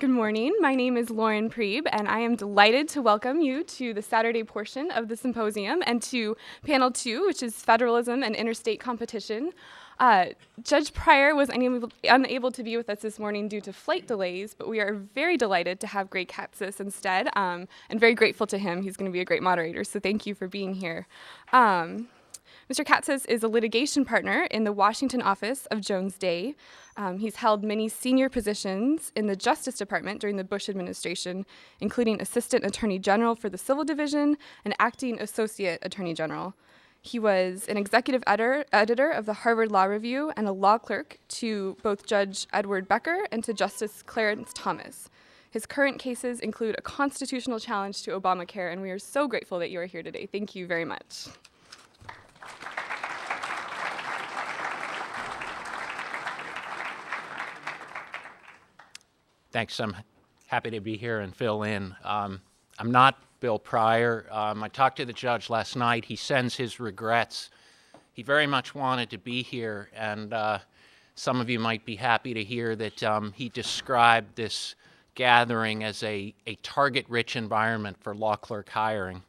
Good morning. My name is Lauren Prieb, and I am delighted to welcome you to the Saturday portion of the symposium and to panel 2, which is Federalism and Interstate Competition. Judge Pryor was unable to be with us this morning due to flight delays, but we are very delighted to have Greg Katsas instead, and very grateful to him. He's going to be a great moderator, so thank you for being here. Mr. Katsas is a litigation partner in the Washington office of Jones Day. He's held many senior positions in the Justice Department during the Bush administration, including Assistant Attorney General for the Civil Division and Acting Associate Attorney General. He was an executive editor of the Harvard Law Review and a law clerk to both Judge Edward Becker and to Justice Clarence Thomas. His current cases include a constitutional challenge to Obamacare, and we are so grateful that you are here today. Thank you very much. Thanks. I'm happy to be here and fill in. I'm not Bill Pryor. I talked to the judge last night. He sends his regrets. He very much wanted to be here, and some of you might be happy to hear that he described this gathering as a target-rich environment for law clerk hiring.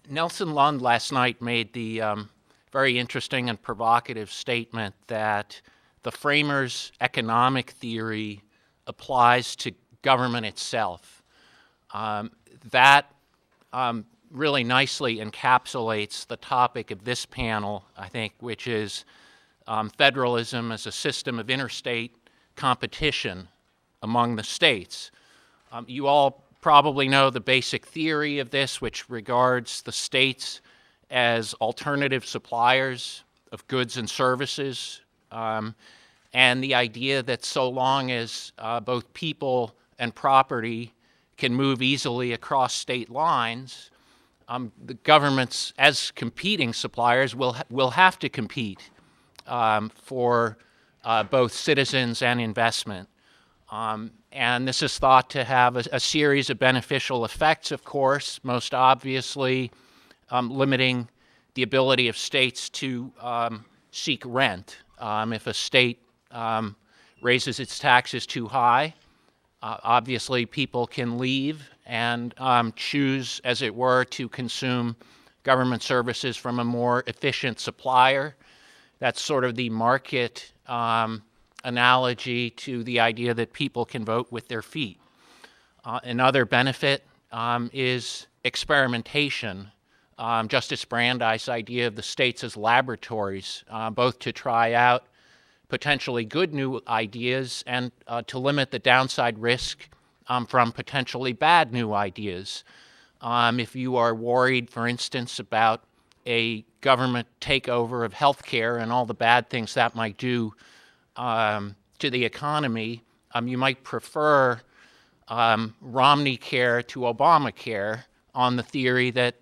Nelson Lund last night made the very interesting and provocative statement that the framers' economic theory applies to government itself. That really nicely encapsulates the topic of this panel, I think, which is federalism as a system of interstate competition among the states. You all probably know the basic theory of this, which regards the states as alternative suppliers of goods and services, and the idea that so long as both people and property can move easily across state lines, the governments as competing suppliers will have to compete for both citizens and investment. And this is thought to have a series of beneficial effects, of course, most obviously limiting the ability of states to seek rent. If a state raises its taxes too high, obviously people can leave and choose, as it were, to consume government services from a more efficient supplier. That's sort of the market analogy to the idea that people can vote with their feet. Another benefit is experimentation. Justice Brandeis' idea of the states as laboratories, both to try out potentially good new ideas and to limit the downside risk from potentially bad new ideas. If you are worried, for instance, about a government takeover of healthcare and all the bad things that might do to the economy, you might prefer Romney care to Obamacare on the theory that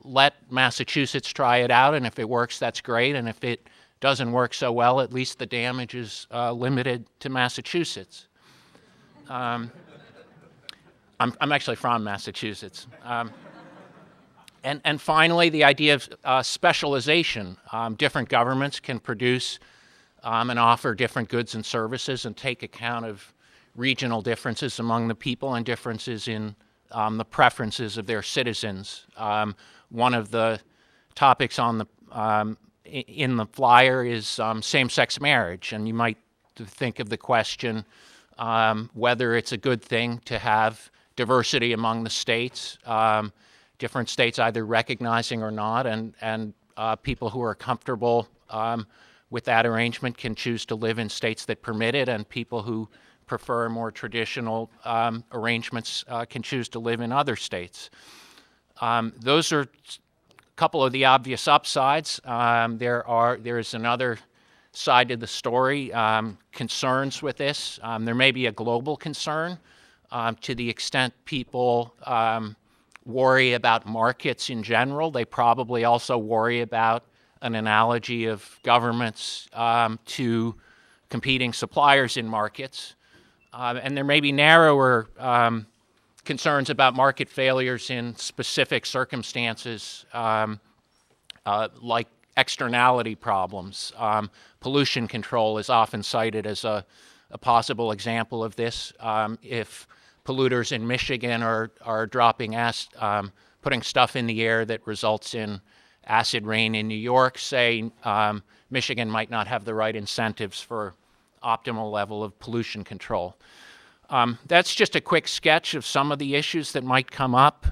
let Massachusetts try it out, and if it works, that's great, and if it doesn't work so well, at least the damage is limited to Massachusetts. I'm actually from Massachusetts. And finally, the idea of specialization. Different governments can produce and offer different goods and services and take account of regional differences among the people and differences in the preferences of their citizens. One of the topics on the in the flyer is same-sex marriage, and you might think of the question whether it's a good thing to have diversity among the states, different states either recognizing or not, and people who are comfortable with that arrangement can choose to live in states that permit it, and people who prefer more traditional arrangements can choose to live in other states. Those are a couple of the obvious upsides. There is another side to the story, concerns with this. There may be a global concern to the extent people worry about markets in general. They probably also worry about an analogy of governments to competing suppliers in markets. And there may be narrower concerns about market failures in specific circumstances like externality problems. Pollution control is often cited as a a possible example of this. If polluters in Michigan are putting stuff in the air that results in acid rain in New York, say, Michigan might not have the right incentives for optimal level of pollution control. That's just a quick sketch of some of the issues that might come up.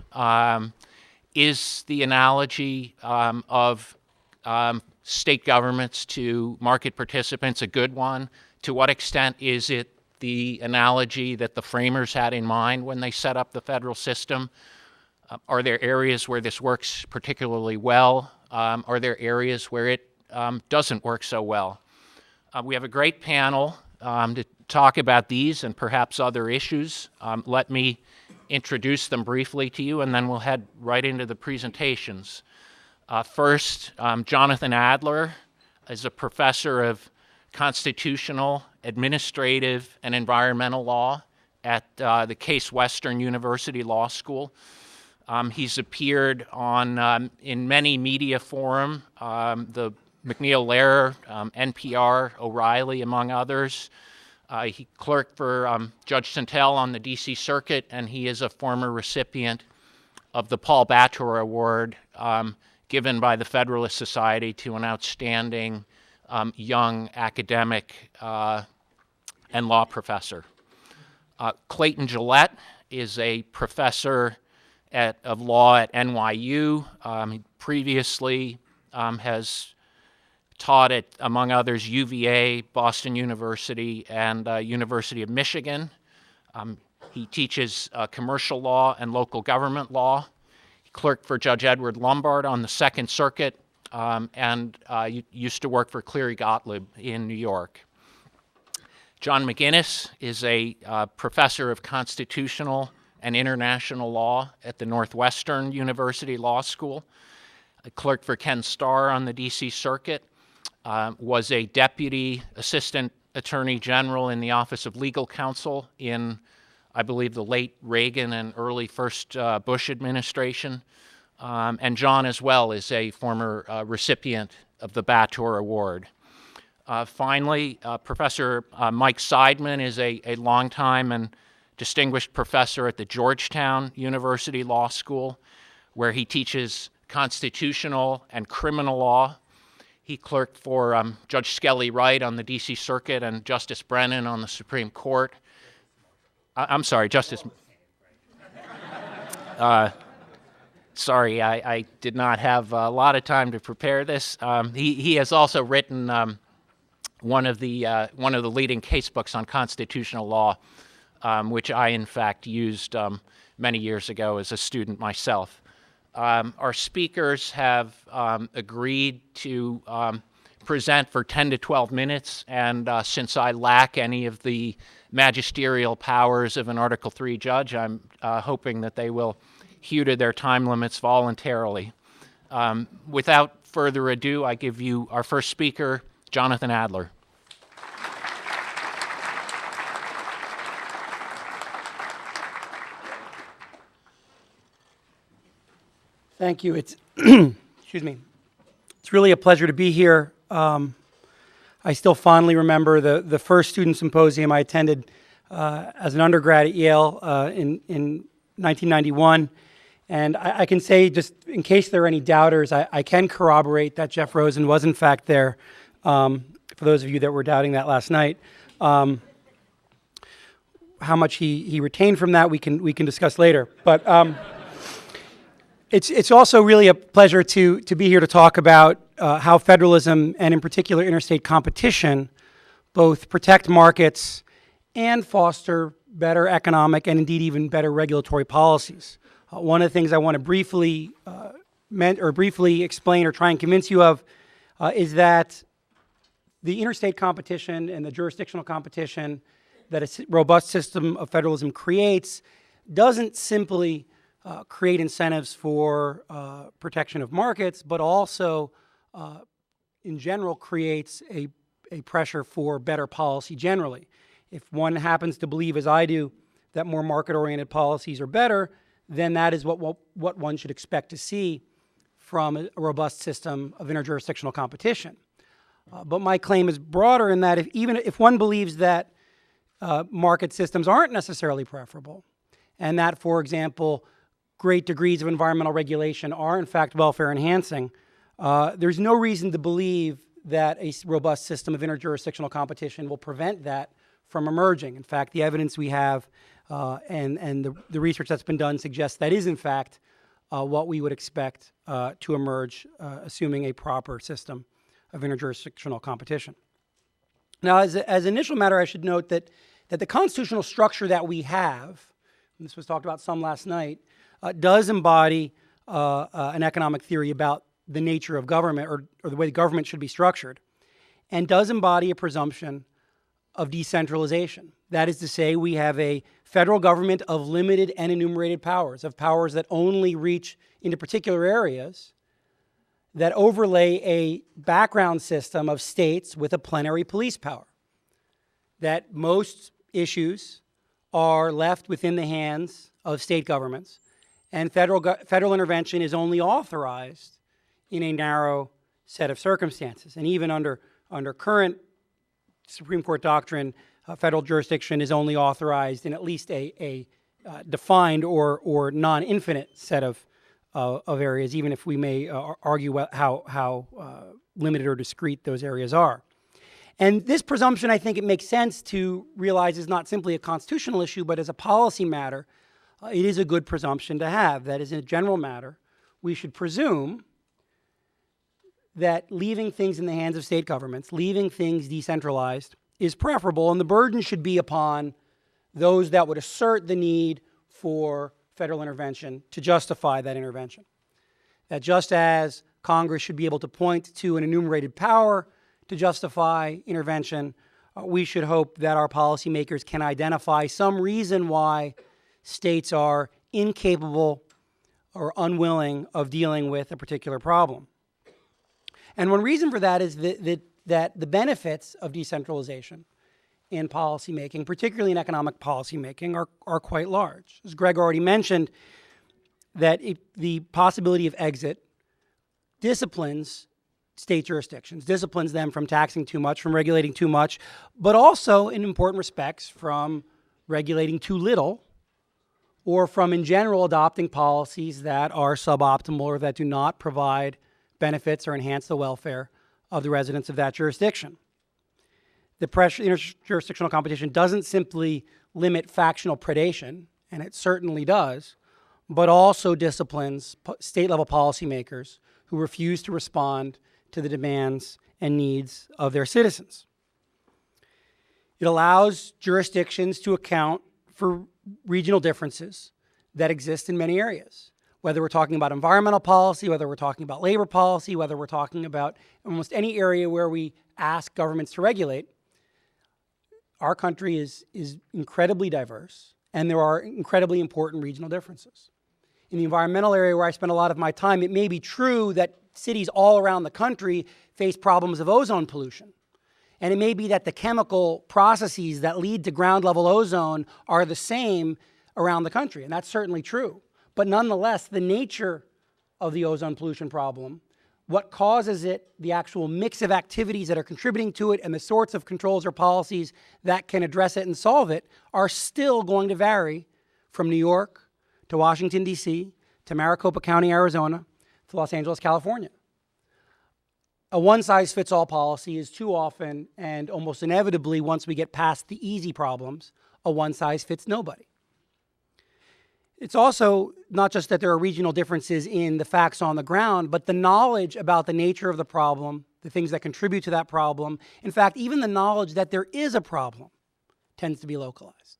Is the analogy of state governments to market participants a good one? To what extent is it the analogy that the framers had in mind when they set up the federal system? Are there areas where this works particularly well? Are there areas where it doesn't work so well? We have a great panel to talk about these and perhaps other issues. Let me introduce them briefly to you, and then we'll head right into the presentations. First, Jonathan Adler is a professor of constitutional, administrative, and environmental law at the Case Western University Law School. He's appeared on in many media forum, the McNeil-Lehrer, NPR, O'Reilly, among others. He clerked for Judge Santel on the D.C. Circuit, and he is a former recipient of the Paul Bator Award given by the Federalist Society to an outstanding young academic and law professor. Clayton Gillette is a professor of law at NYU. He previously has taught at, among others, UVA, Boston University, and University of Michigan. He teaches commercial law and local government law. He clerked for Judge Edward Lombard on the Second Circuit and used to work for Cleary Gottlieb in New York. John McGinnis is a professor of constitutional and international law at the Northwestern University Law School. He clerked for Ken Starr on the D.C. Circuit. Was a deputy assistant attorney general in the Office of Legal Counsel in, I believe, the late Reagan and early first Bush administration. And John, as well, is a former recipient of the Bator Award. Finally, Professor Mike Seidman is a longtime and distinguished professor at the Georgetown University Law School, where he teaches constitutional and criminal law. He clerked for Judge Skelly Wright on the D.C. Circuit and Justice Brennan on the Supreme Court. I'm sorry, Justice... sorry, I did not have a lot of time to prepare this. He has also written one of the leading case books on constitutional law, which I, in fact, used many years ago as a student myself. Our speakers have agreed to present for 10 to 12 minutes, and since I lack any of the magisterial powers of an Article III judge, I'm hoping that they will hew to their time limits voluntarily. Without further ado, I give you our first speaker, Jonathan Adler. Thank you. It's excuse me. It's really a pleasure to be here. I still fondly remember the first student symposium I attended as an undergrad at Yale in 1991, and I can say, just in case there are any doubters, I can corroborate that Jeff Rosen was in fact there. For those of you that were doubting that last night, how much he retained from that we can discuss later, but. It's also really a pleasure to be here to talk about how federalism and in particular interstate competition both protect markets and foster better economic and indeed even better regulatory policies. One of the things I want to briefly explain or try and convince you of is that the interstate competition and the jurisdictional competition that a robust system of federalism creates doesn't simply create incentives for protection of markets, but also, in general, creates a pressure for better policy generally. If one happens to believe, as I do, that more market-oriented policies are better, then that is what one should expect to see from a robust system of interjurisdictional competition. But my claim is broader in that even if one believes that market systems aren't necessarily preferable, and that, for example, great degrees of environmental regulation are in fact welfare enhancing, there's no reason to believe that a robust system of interjurisdictional competition will prevent that from emerging. In fact, the evidence we have and the research that's been done suggests that is in fact what we would expect to emerge, assuming a proper system of interjurisdictional competition. Now, as initial matter, I should note that the constitutional structure that we have, and this was talked about some last night, does embody an economic theory about the nature of government or the way the government should be structured, and does embody a presumption of decentralization. That is to say, we have a federal government of limited and enumerated powers, of powers that only reach into particular areas, that overlay a background system of states with a plenary police power, that most issues are left within the hands of state governments, and federal intervention is only authorized in a narrow set of circumstances. And even under current Supreme Court doctrine, federal jurisdiction is only authorized in at least a defined or non-infinite set of areas, even if we may argue how limited or discrete those areas are. And this presumption, I think it makes sense to realize, is not simply a constitutional issue, but as a policy matter, it is a good presumption to have. That is, in a general matter, we should presume that leaving things in the hands of state governments, leaving things decentralized, is preferable, and the burden should be upon those that would assert the need for federal intervention to justify that intervention. That just as Congress should be able to point to an enumerated power to justify intervention, we should hope that our policymakers can identify some reason why states are incapable or unwilling of dealing with a particular problem. And one reason for that is that the benefits of decentralization in policymaking, particularly in economic policymaking, are quite large. As Greg already mentioned, that the possibility of exit disciplines state jurisdictions, disciplines them from taxing too much, from regulating too much, but also, in important respects, from regulating too little, or from, in general, adopting policies that are suboptimal or that do not provide benefits or enhance the welfare of the residents of that jurisdiction. The interjurisdictional competition doesn't simply limit factional predation, and it certainly does, but also disciplines state-level policymakers who refuse to respond to the demands and needs of their citizens. It allows jurisdictions to account for regional differences that exist in many areas. Whether we're talking about environmental policy, whether we're talking about labor policy, whether we're talking about almost any area where we ask governments to regulate, our country is incredibly diverse, and there are incredibly important regional differences. In the environmental area where I spend a lot of my time, it may be true that cities all around the country face problems of ozone pollution. And it may be that the chemical processes that lead to ground-level ozone are the same around the country, and that's certainly true. But nonetheless, the nature of the ozone pollution problem, what causes it, the actual mix of activities that are contributing to it, and the sorts of controls or policies that can address it and solve it are still going to vary from New York to Washington, D.C., to Maricopa County, Arizona, to Los Angeles, California. A one-size-fits-all policy is too often, and almost inevitably, once we get past the easy problems, a one-size-fits-nobody. It's also not just that there are regional differences in the facts on the ground, but the knowledge about the nature of the problem, the things that contribute to that problem. In fact, even the knowledge that there is a problem tends to be localized.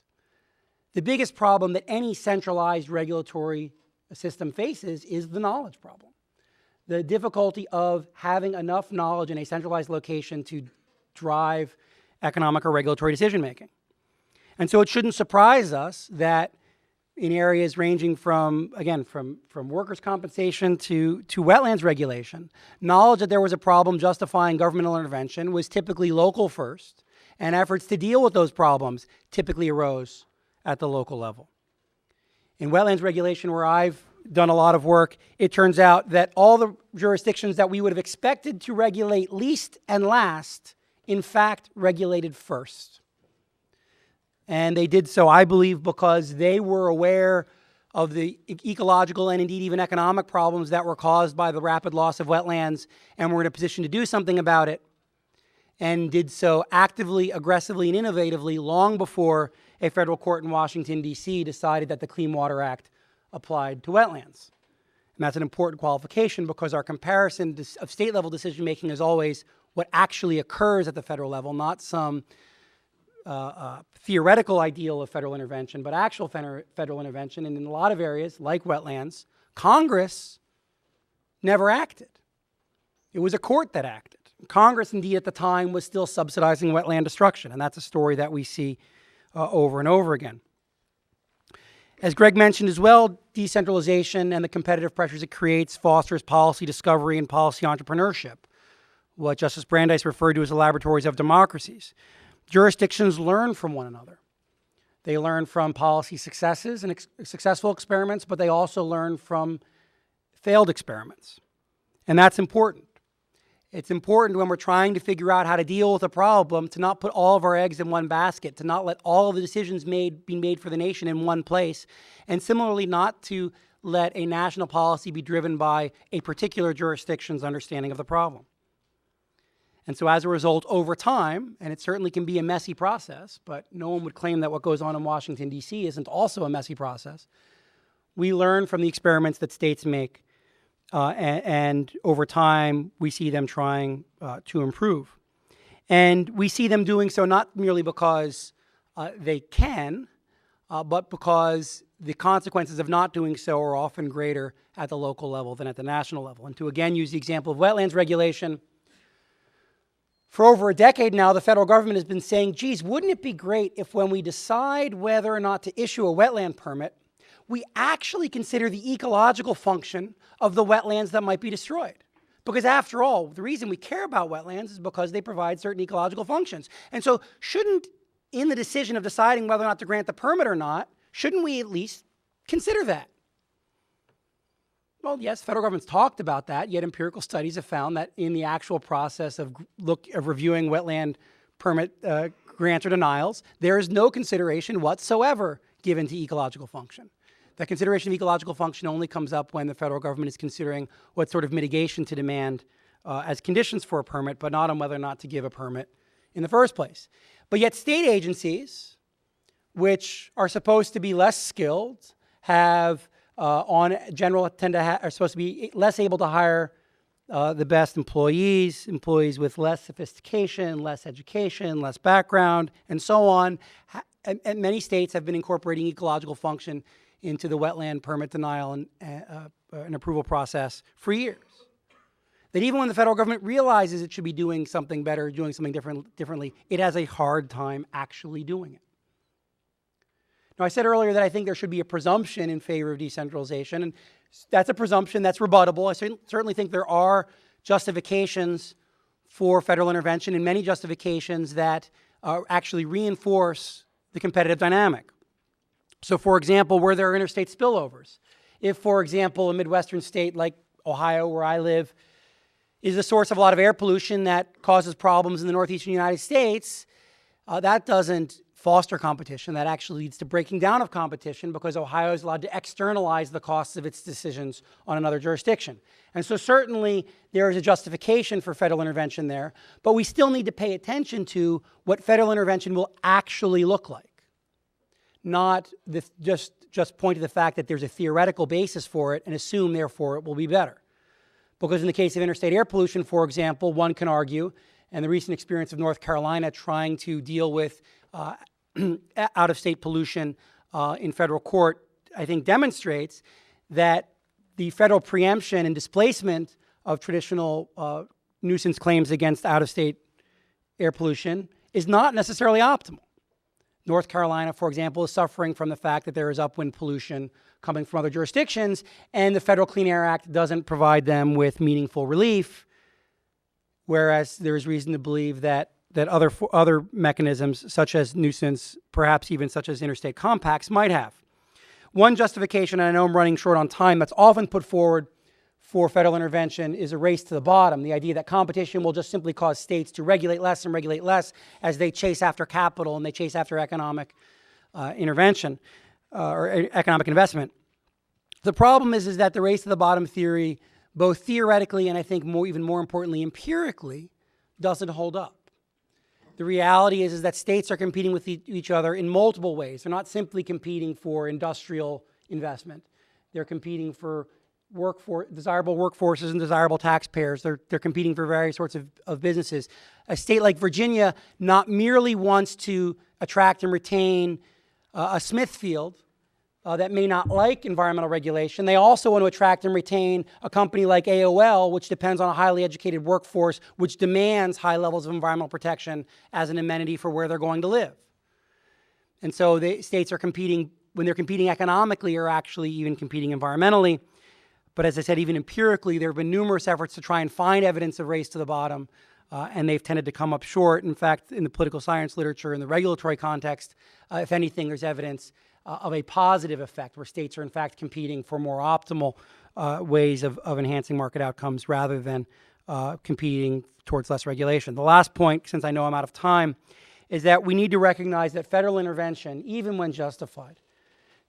The biggest problem that any centralized regulatory system faces is the knowledge problem. The difficulty of having enough knowledge in a centralized location to drive economic or regulatory decision-making. And so it shouldn't surprise us that in areas ranging from workers' compensation to wetlands regulation, knowledge that there was a problem justifying governmental intervention was typically local first, and efforts to deal with those problems typically arose at the local level. In wetlands regulation, where I've done a lot of work, it turns out that all the jurisdictions that we would have expected to regulate least and last, in fact, regulated first. And they did so, I believe, because they were aware of the ecological and indeed even economic problems that were caused by the rapid loss of wetlands and were in a position to do something about it, and did so actively, aggressively, and innovatively long before a federal court in Washington, D.C. decided that the Clean Water Act applied to wetlands. And that's an important qualification because our comparison of state-level decision-making is always what actually occurs at the federal level, not some theoretical ideal of federal intervention, but actual federal intervention. And in a lot of areas, like wetlands, Congress never acted. It was a court that acted. Congress, indeed, at the time, was still subsidizing wetland destruction, and that's a story that we see over and over again. As Greg mentioned as well, decentralization and the competitive pressures it creates fosters policy discovery and policy entrepreneurship, what Justice Brandeis referred to as the laboratories of democracies. Jurisdictions learn from one another. They learn from policy successes and successful experiments, but they also learn from failed experiments. And that's important. It's important when we're trying to figure out how to deal with a problem to not put all of our eggs in one basket, to not let all of the decisions be made for the nation in one place, and similarly not to let a national policy be driven by a particular jurisdiction's understanding of the problem. And so as a result, over time, and it certainly can be a messy process, but no one would claim that what goes on in Washington, D.C. isn't also a messy process, we learn from the experiments that states make. And over time, we see them trying to improve. And we see them doing so not merely because they can, but because the consequences of not doing so are often greater at the local level than at the national level. And to again use the example of wetlands regulation, for over a decade now, the federal government has been saying, geez, wouldn't it be great if when we decide whether or not to issue a wetland permit, we actually consider the ecological function of the wetlands that might be destroyed. Because after all, the reason we care about wetlands is because they provide certain ecological functions. And so shouldn't, in the decision of deciding whether or not to grant the permit or not, shouldn't we at least consider that? Well, yes, federal government's talked about that, yet empirical studies have found that in the actual process of reviewing wetland permit grants or denials, there is no consideration whatsoever given to ecological function. That consideration of ecological function only comes up when the federal government is considering what sort of mitigation to demand as conditions for a permit, but not on whether or not to give a permit in the first place. But yet state agencies, which are supposed to be less skilled, have are supposed to be less able to hire the best employees with less sophistication, less education, less background, and so on. And many states have been incorporating ecological function into the wetland permit denial and approval process for years. That even when the federal government realizes it should be doing something better, doing something differently, it has a hard time actually doing it. Now, I said earlier that I think there should be a presumption in favor of decentralization, and that's a presumption that's rebuttable. I certainly think there are justifications for federal intervention and many justifications that actually reinforce the competitive dynamic. So, for example, where there are interstate spillovers, if, for example, a Midwestern state like Ohio, where I live, is the source of a lot of air pollution that causes problems in the northeastern United States, that doesn't foster competition. That actually leads to breaking down of competition because Ohio is allowed to externalize the costs of its decisions on another jurisdiction. And so certainly there is a justification for federal intervention there, but we still need to pay attention to what federal intervention will actually look like. Not just point to the fact that there's a theoretical basis for it and assume, therefore, it will be better. Because in the case of interstate air pollution, for example, one can argue, and the recent experience of North Carolina trying to deal with out-of-state pollution in federal court, I think demonstrates that the federal preemption and displacement of traditional nuisance claims against out-of-state air pollution is not necessarily optimal. North Carolina, for example, is suffering from the fact that there is upwind pollution coming from other jurisdictions, and the Federal Clean Air Act doesn't provide them with meaningful relief, whereas there is reason to believe that other mechanisms, such as nuisance, perhaps even such as interstate compacts, might have. One justification, and I know I'm running short on time, that's often put forward for federal intervention is a race to the bottom. The idea that competition will just simply cause states to regulate less and regulate less as they chase after capital and they chase after economic intervention or economic investment. The problem is that the race to the bottom theory, both theoretically and I think even more importantly empirically, doesn't hold up. The reality is that states are competing with each other in multiple ways. They're not simply competing for industrial investment. They're competing for desirable workforces and desirable taxpayers. They're competing for various sorts of businesses. A state like Virginia not merely wants to attract and retain a Smithfield that may not like environmental regulation. They also want to attract and retain a company like AOL, which depends on a highly educated workforce, which demands high levels of environmental protection as an amenity for where they're going to live. And so the states are competing, when they're competing economically, are actually even competing environmentally. But as I said, even empirically, there have been numerous efforts to try and find evidence of race to the bottom, and they've tended to come up short. In fact, in the political science literature, in the regulatory context, if anything, there's evidence of a positive effect where states are in fact competing for more optimal ways of enhancing market outcomes rather than competing towards less regulation. The last point, since I know I'm out of time, is that we need to recognize that federal intervention, even when justified,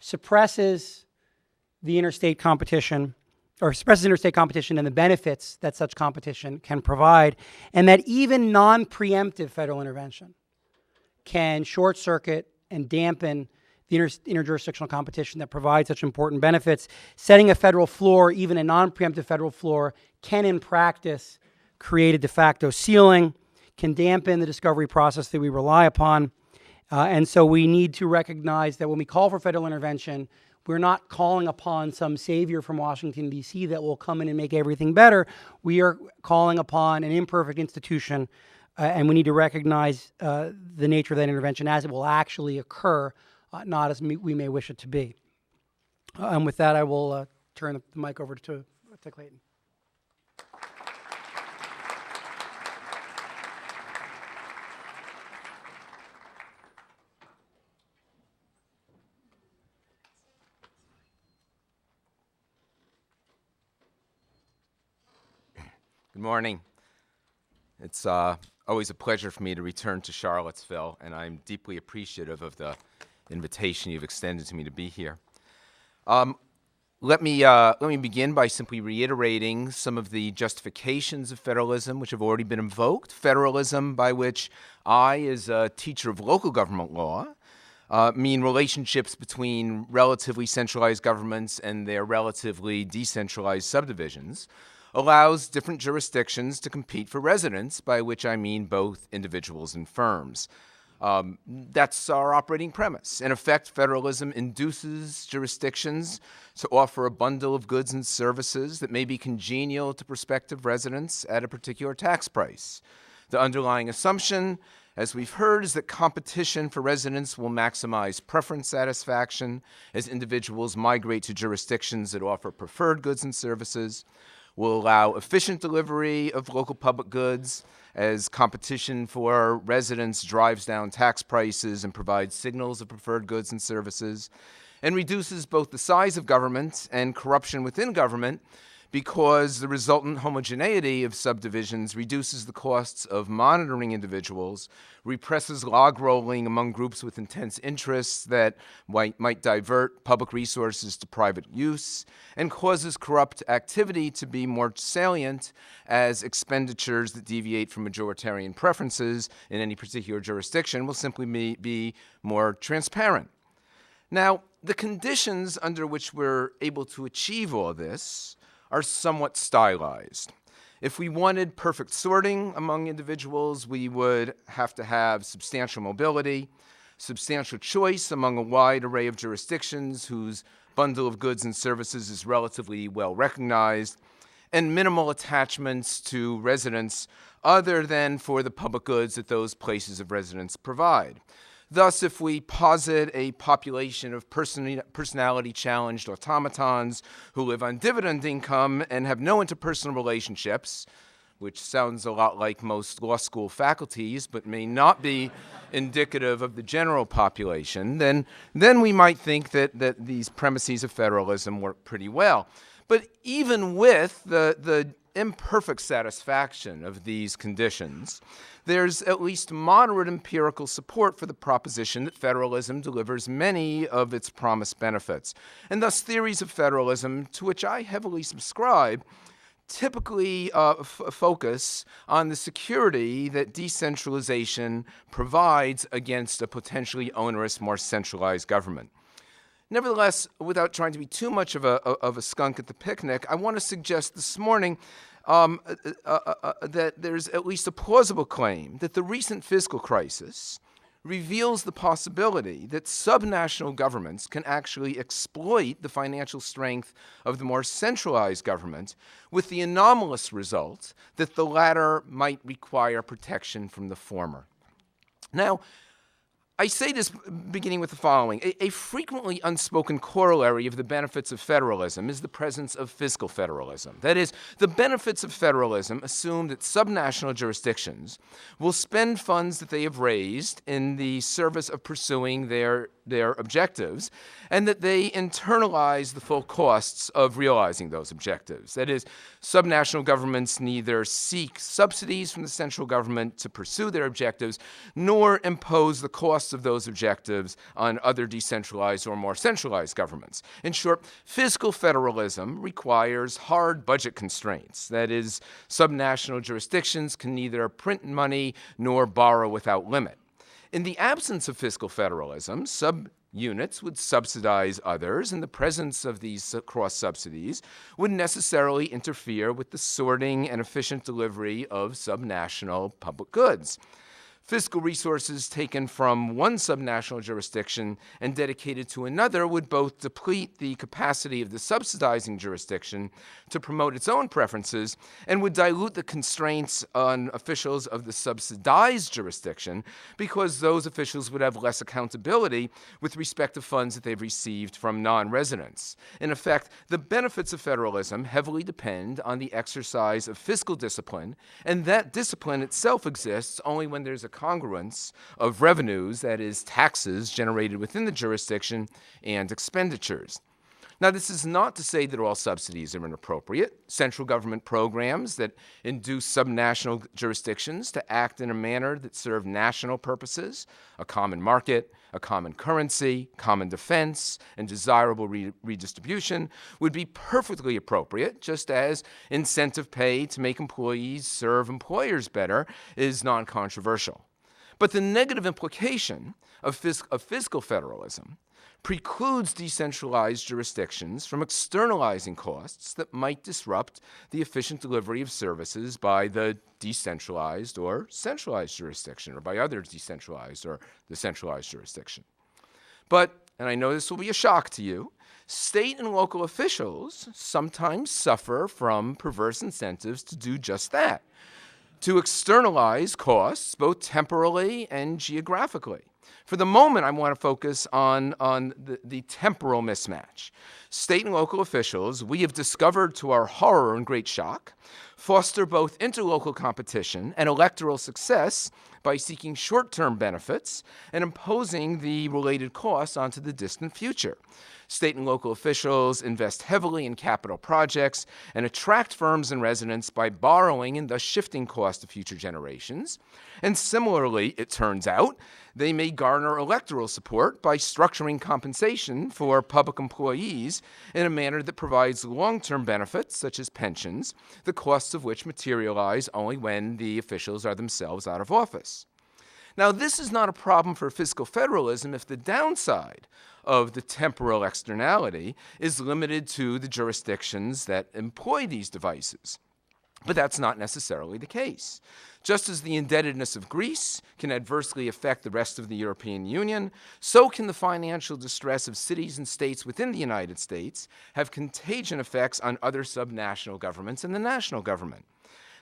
suppresses the interstate competition or suppresses interstate competition and the benefits that such competition can provide, and that even non-preemptive federal intervention can short-circuit and dampen the interjurisdictional competition that provides such important benefits. Setting a federal floor, even a non-preemptive federal floor, can in practice create a de facto ceiling, can dampen the discovery process that we rely upon. And so we need to recognize that when we call for federal intervention, we're not calling upon some savior from Washington, D.C. that will come in and make everything better. We are calling upon an imperfect institution, and we need to recognize the nature of that intervention as it will actually occur, not as we may wish it to be. And with that, I will turn the mic over to Clayton. Good morning. It's always a pleasure for me to return to Charlottesville, and I'm deeply appreciative of the invitation you've extended to me to be here. Let me begin by simply reiterating some of the justifications of federalism which have already been invoked. Federalism, by which I, as a teacher of local government law, mean relationships between relatively centralized governments and their relatively decentralized subdivisions, allows different jurisdictions to compete for residents, by which I mean both individuals and firms. That's our operating premise. In effect, federalism induces jurisdictions to offer a bundle of goods and services that may be congenial to prospective residents at a particular tax price. The underlying assumption, as we've heard, is that competition for residents will maximize preference satisfaction as individuals migrate to jurisdictions that offer preferred goods and services, will allow efficient delivery of local public goods as competition for residents drives down tax prices and provides signals of preferred goods and services, and reduces both the size of government and corruption within government because the resultant homogeneity of subdivisions reduces the costs of monitoring individuals, represses log rolling among groups with intense interests that might divert public resources to private use, and causes corrupt activity to be more salient as expenditures that deviate from majoritarian preferences in any particular jurisdiction will simply be more transparent. Now, the conditions under which we're able to achieve all this are somewhat stylized. If we wanted perfect sorting among individuals, we would have to have substantial mobility, substantial choice among a wide array of jurisdictions whose bundle of goods and services is relatively well recognized, and minimal attachments to residents other than for the public goods that those places of residence provide. Thus, if we posit a population of personality-challenged automatons who live on dividend income and have no interpersonal relationships, which sounds a lot like most law school faculties but may not be indicative of the general population, then we might think that these premises of federalism work pretty well. But even with the imperfect satisfaction of these conditions, there's at least moderate empirical support for the proposition that federalism delivers many of its promised benefits. And thus theories of federalism, to which I heavily subscribe, typically focus on the security that decentralization provides against a potentially onerous, more centralized government. Nevertheless, without trying to be too much of a skunk at the picnic, I want to suggest this morning that there's at least a plausible claim that the recent fiscal crisis reveals the possibility that subnational governments can actually exploit the financial strength of the more centralized government, with the anomalous result that the latter might require protection from the former. Now, I say this beginning with the following. A frequently unspoken corollary of the benefits of federalism is the presence of fiscal federalism. That is, the benefits of federalism assume that subnational jurisdictions will spend funds that they have raised in the service of pursuing their objectives, and that they internalize the full costs of realizing those objectives. That is, subnational governments neither seek subsidies from the central government to pursue their objectives, nor impose the costs of those objectives on other decentralized or more centralized governments. In short, fiscal federalism requires hard budget constraints. That is, subnational jurisdictions can neither print money nor borrow without limit. In the absence of fiscal federalism, subunits would subsidize others, and the presence of these cross-subsidies would necessarily interfere with the sorting and efficient delivery of subnational public goods. Fiscal resources taken from one subnational jurisdiction and dedicated to another would both deplete the capacity of the subsidizing jurisdiction to promote its own preferences and would dilute the constraints on officials of the subsidized jurisdiction, because those officials would have less accountability with respect to funds that they've received from non-residents. In effect, the benefits of federalism heavily depend on the exercise of fiscal discipline, and that discipline itself exists only when there's a congruence of revenues, that is, taxes generated within the jurisdiction, and expenditures. Now, this is not to say that all subsidies are inappropriate. Central government programs that induce subnational jurisdictions to act in a manner that serve national purposes, a common market, a common currency, common defense, and desirable redistribution, would be perfectly appropriate, just as incentive pay to make employees serve employers better is non-controversial. But the negative implication of fiscal federalism precludes decentralized jurisdictions from externalizing costs that might disrupt the efficient delivery of services by the decentralized or centralized jurisdiction, or by other decentralized or the centralized jurisdiction. But, and I know this will be a shock to you, state and local officials sometimes suffer from perverse incentives to do just that, to externalize costs both temporally and geographically. For the moment, I want to focus on the temporal mismatch. State and local officials, we have discovered to our horror and great shock, foster both interlocal competition and electoral success by seeking short-term benefits and imposing the related costs onto the distant future. State and local officials invest heavily in capital projects and attract firms and residents by borrowing and thus shifting costs to future generations. And similarly, it turns out, they may garner electoral support by structuring compensation for public employees in a manner that provides long-term benefits, such as pensions, the costs of which materialize only when the officials are themselves out of office. Now, this is not a problem for fiscal federalism if the downside of the temporal externality is limited to the jurisdictions that employ these devices. But that's not necessarily the case. Just as the indebtedness of Greece can adversely affect the rest of the European Union, so can the financial distress of cities and states within the United States have contagion effects on other subnational governments and the national government.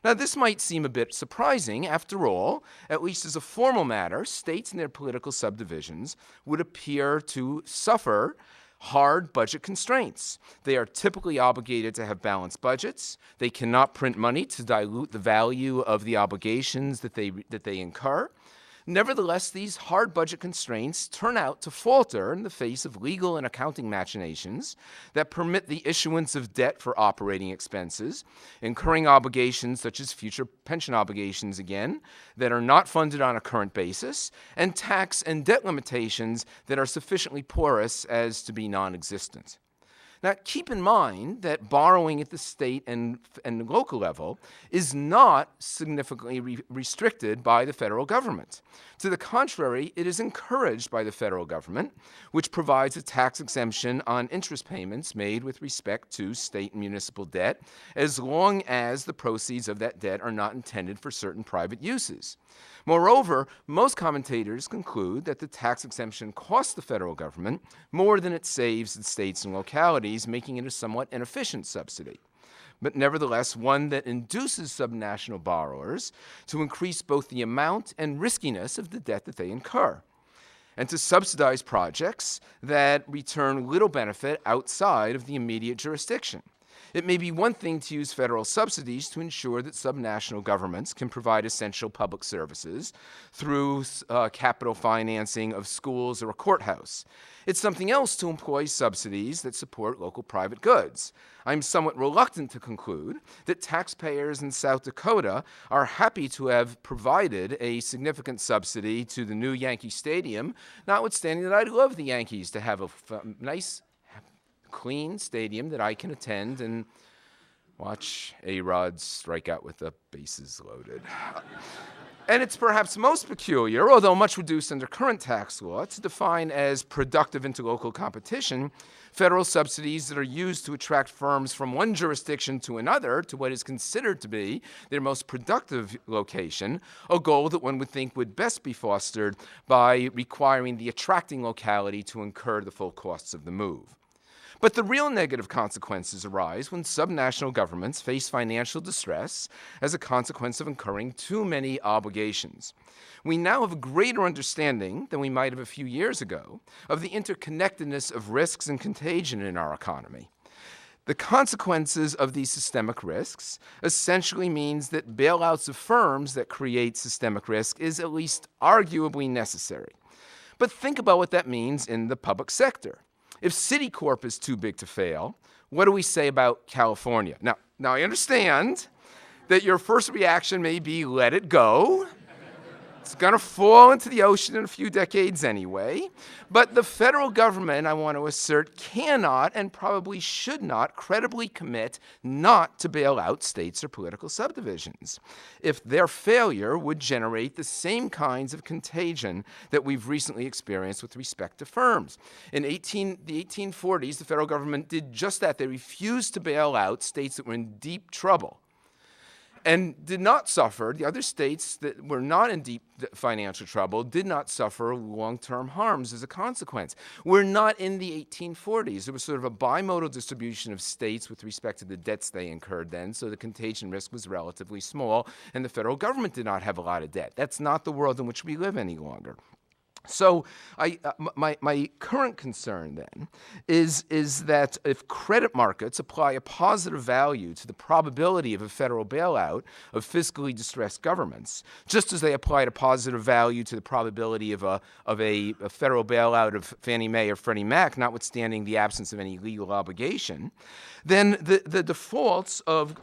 Now, this might seem a bit surprising. After all, at least as a formal matter, states and their political subdivisions would appear to suffer hard budget constraints. They are typically obligated to have balanced budgets. They cannot print money to dilute the value of the obligations that they incur. Nevertheless, these hard budget constraints turn out to falter in the face of legal and accounting machinations that permit the issuance of debt for operating expenses, incurring obligations such as future pension obligations again that are not funded on a current basis, and tax and debt limitations that are sufficiently porous as to be non-existent. Now, keep in mind that borrowing at the state and local level is not significantly restricted by the federal government. To the contrary, it is encouraged by the federal government, which provides a tax exemption on interest payments made with respect to state and municipal debt, as long as the proceeds of that debt are not intended for certain private uses. Moreover, most commentators conclude that the tax exemption costs the federal government more than it saves the states and localities, making it a somewhat inefficient subsidy, but nevertheless one that induces subnational borrowers to increase both the amount and riskiness of the debt that they incur, and to subsidize projects that return little benefit outside of the immediate jurisdiction. It may be one thing to use federal subsidies to ensure that subnational governments can provide essential public services through capital financing of schools or a courthouse. It's something else to employ subsidies that support local private goods. I'm somewhat reluctant to conclude that taxpayers in South Dakota are happy to have provided a significant subsidy to the new Yankee Stadium, notwithstanding that I'd love the Yankees to have a nice, clean stadium that I can attend and watch A-Rod strike out with the bases loaded. And it's perhaps most peculiar, although much reduced under current tax law, to define as productive interlocal competition federal subsidies that are used to attract firms from one jurisdiction to another to what is considered to be their most productive location, a goal that one would think would best be fostered by requiring the attracting locality to incur the full costs of the move. But the real negative consequences arise when subnational governments face financial distress as a consequence of incurring too many obligations. We now have a greater understanding than we might have a few years ago of the interconnectedness of risks and contagion in our economy. The consequences of these systemic risks essentially means that bailouts of firms that create systemic risk is at least arguably necessary. But think about what that means in the public sector. If Citicorp is too big to fail, what do we say about California? Now I understand that your first reaction may be, let it go. It's going to fall into the ocean in a few decades anyway. But the federal government, I want to assert, cannot and probably should not credibly commit not to bail out states or political subdivisions if their failure would generate the same kinds of contagion that we've recently experienced with respect to firms. In the 1840s, the federal government did just that. They refused to bail out states that were in deep trouble, and did not suffer. The other states that were not in deep financial trouble did not suffer long-term harms as a consequence. We're not in the 1840s. There was sort of a bimodal distribution of states with respect to the debts they incurred then, so the contagion risk was relatively small, and the federal government did not have a lot of debt. That's not the world in which we live any longer. So my current concern then is that if credit markets apply a positive value to the probability of a federal bailout of fiscally distressed governments, just as they applied a positive value to the probability of a federal bailout of Fannie Mae or Freddie Mac, notwithstanding the absence of any legal obligation, then the defaults of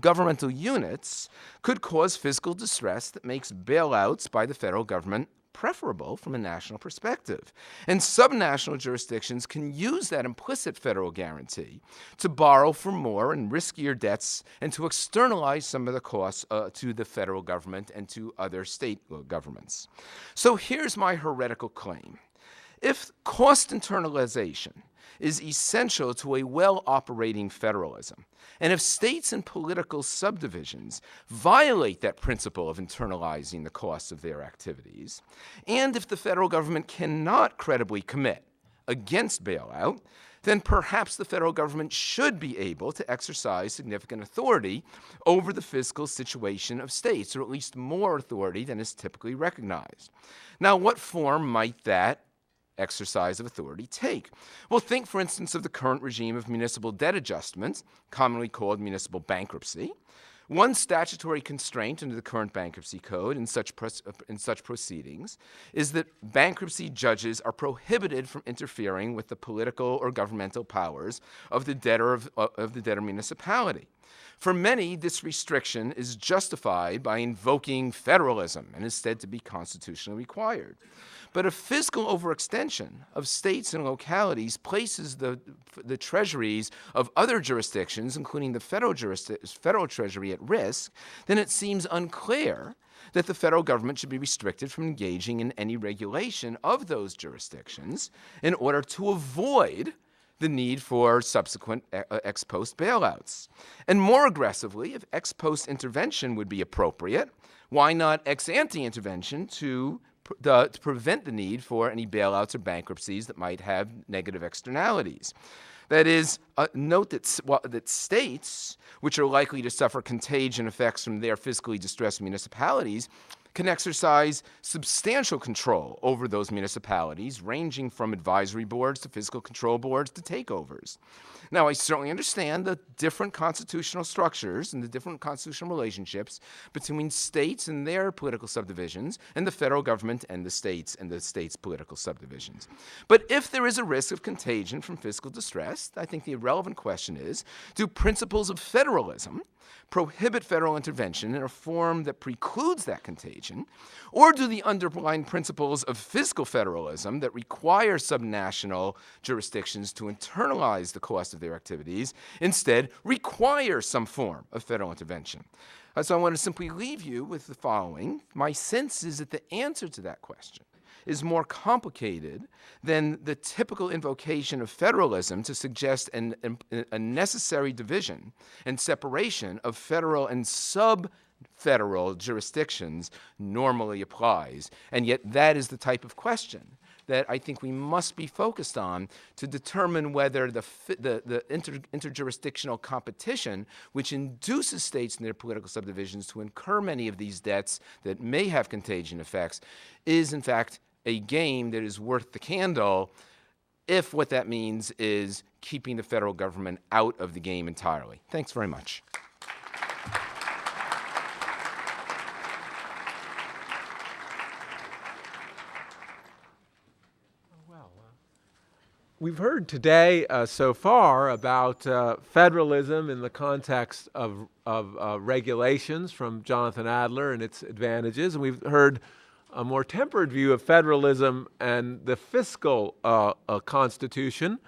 governmental units could cause fiscal distress that makes bailouts by the federal government preferable from a national perspective. And subnational jurisdictions can use that implicit federal guarantee to borrow for more and riskier debts and to externalize some of the costs to the federal government and to other state governments. So here's my heretical claim. If cost internalization is essential to a well-operating federalism, and if states and political subdivisions violate that principle of internalizing the costs of their activities, and if the federal government cannot credibly commit against bailout, then perhaps the federal government should be able to exercise significant authority over the fiscal situation of states, or at least more authority than is typically recognized. Now, what form might that exercise of authority take? Well, think, for instance, of the current regime of municipal debt adjustments, commonly called municipal bankruptcy, One statutory constraint under the current bankruptcy code in such proceedings is that bankruptcy judges are prohibited from interfering with the political or governmental powers of the debtor municipality. For many, this restriction is justified by invoking federalism and is said to be constitutionally required. But a fiscal overextension of states and localities places the treasuries of other jurisdictions, including the federal treasury, at risk, then it seems unclear that the federal government should be restricted from engaging in any regulation of those jurisdictions in order to avoid the need for subsequent ex post bailouts. And more aggressively, if ex post intervention would be appropriate, why not ex ante intervention to prevent the need for any bailouts or bankruptcies that might have negative externalities? That is, note that states, which are likely to suffer contagion effects from their fiscally distressed municipalities, can exercise substantial control over those municipalities, ranging from advisory boards to fiscal control boards to takeovers. Now, I certainly understand the different constitutional structures and the different constitutional relationships between states and their political subdivisions and the federal government and the states political subdivisions. But if there is a risk of contagion from fiscal distress, I think the irrelevant question is, do principles of federalism prohibit federal intervention in a form that precludes that contagion, or do the underlying principles of fiscal federalism that require subnational jurisdictions to internalize the cost of their activities instead require some form of federal intervention? So I want to simply leave you with the following. My sense is that the answer to that question is more complicated than the typical invocation of federalism to suggest a necessary division and separation of federal and sub-federal jurisdictions normally applies. And yet that is the type of question that I think we must be focused on to determine whether the interjurisdictional competition, which induces states and their political subdivisions to incur many of these debts that may have contagion effects, is in fact a game that is worth the candle if what that means is keeping the federal government out of the game entirely. Thanks very much. We've heard today so far about federalism in the context of regulations from Jonathan Adler and its advantages, and we've heard a more tempered view of federalism and the fiscal constitution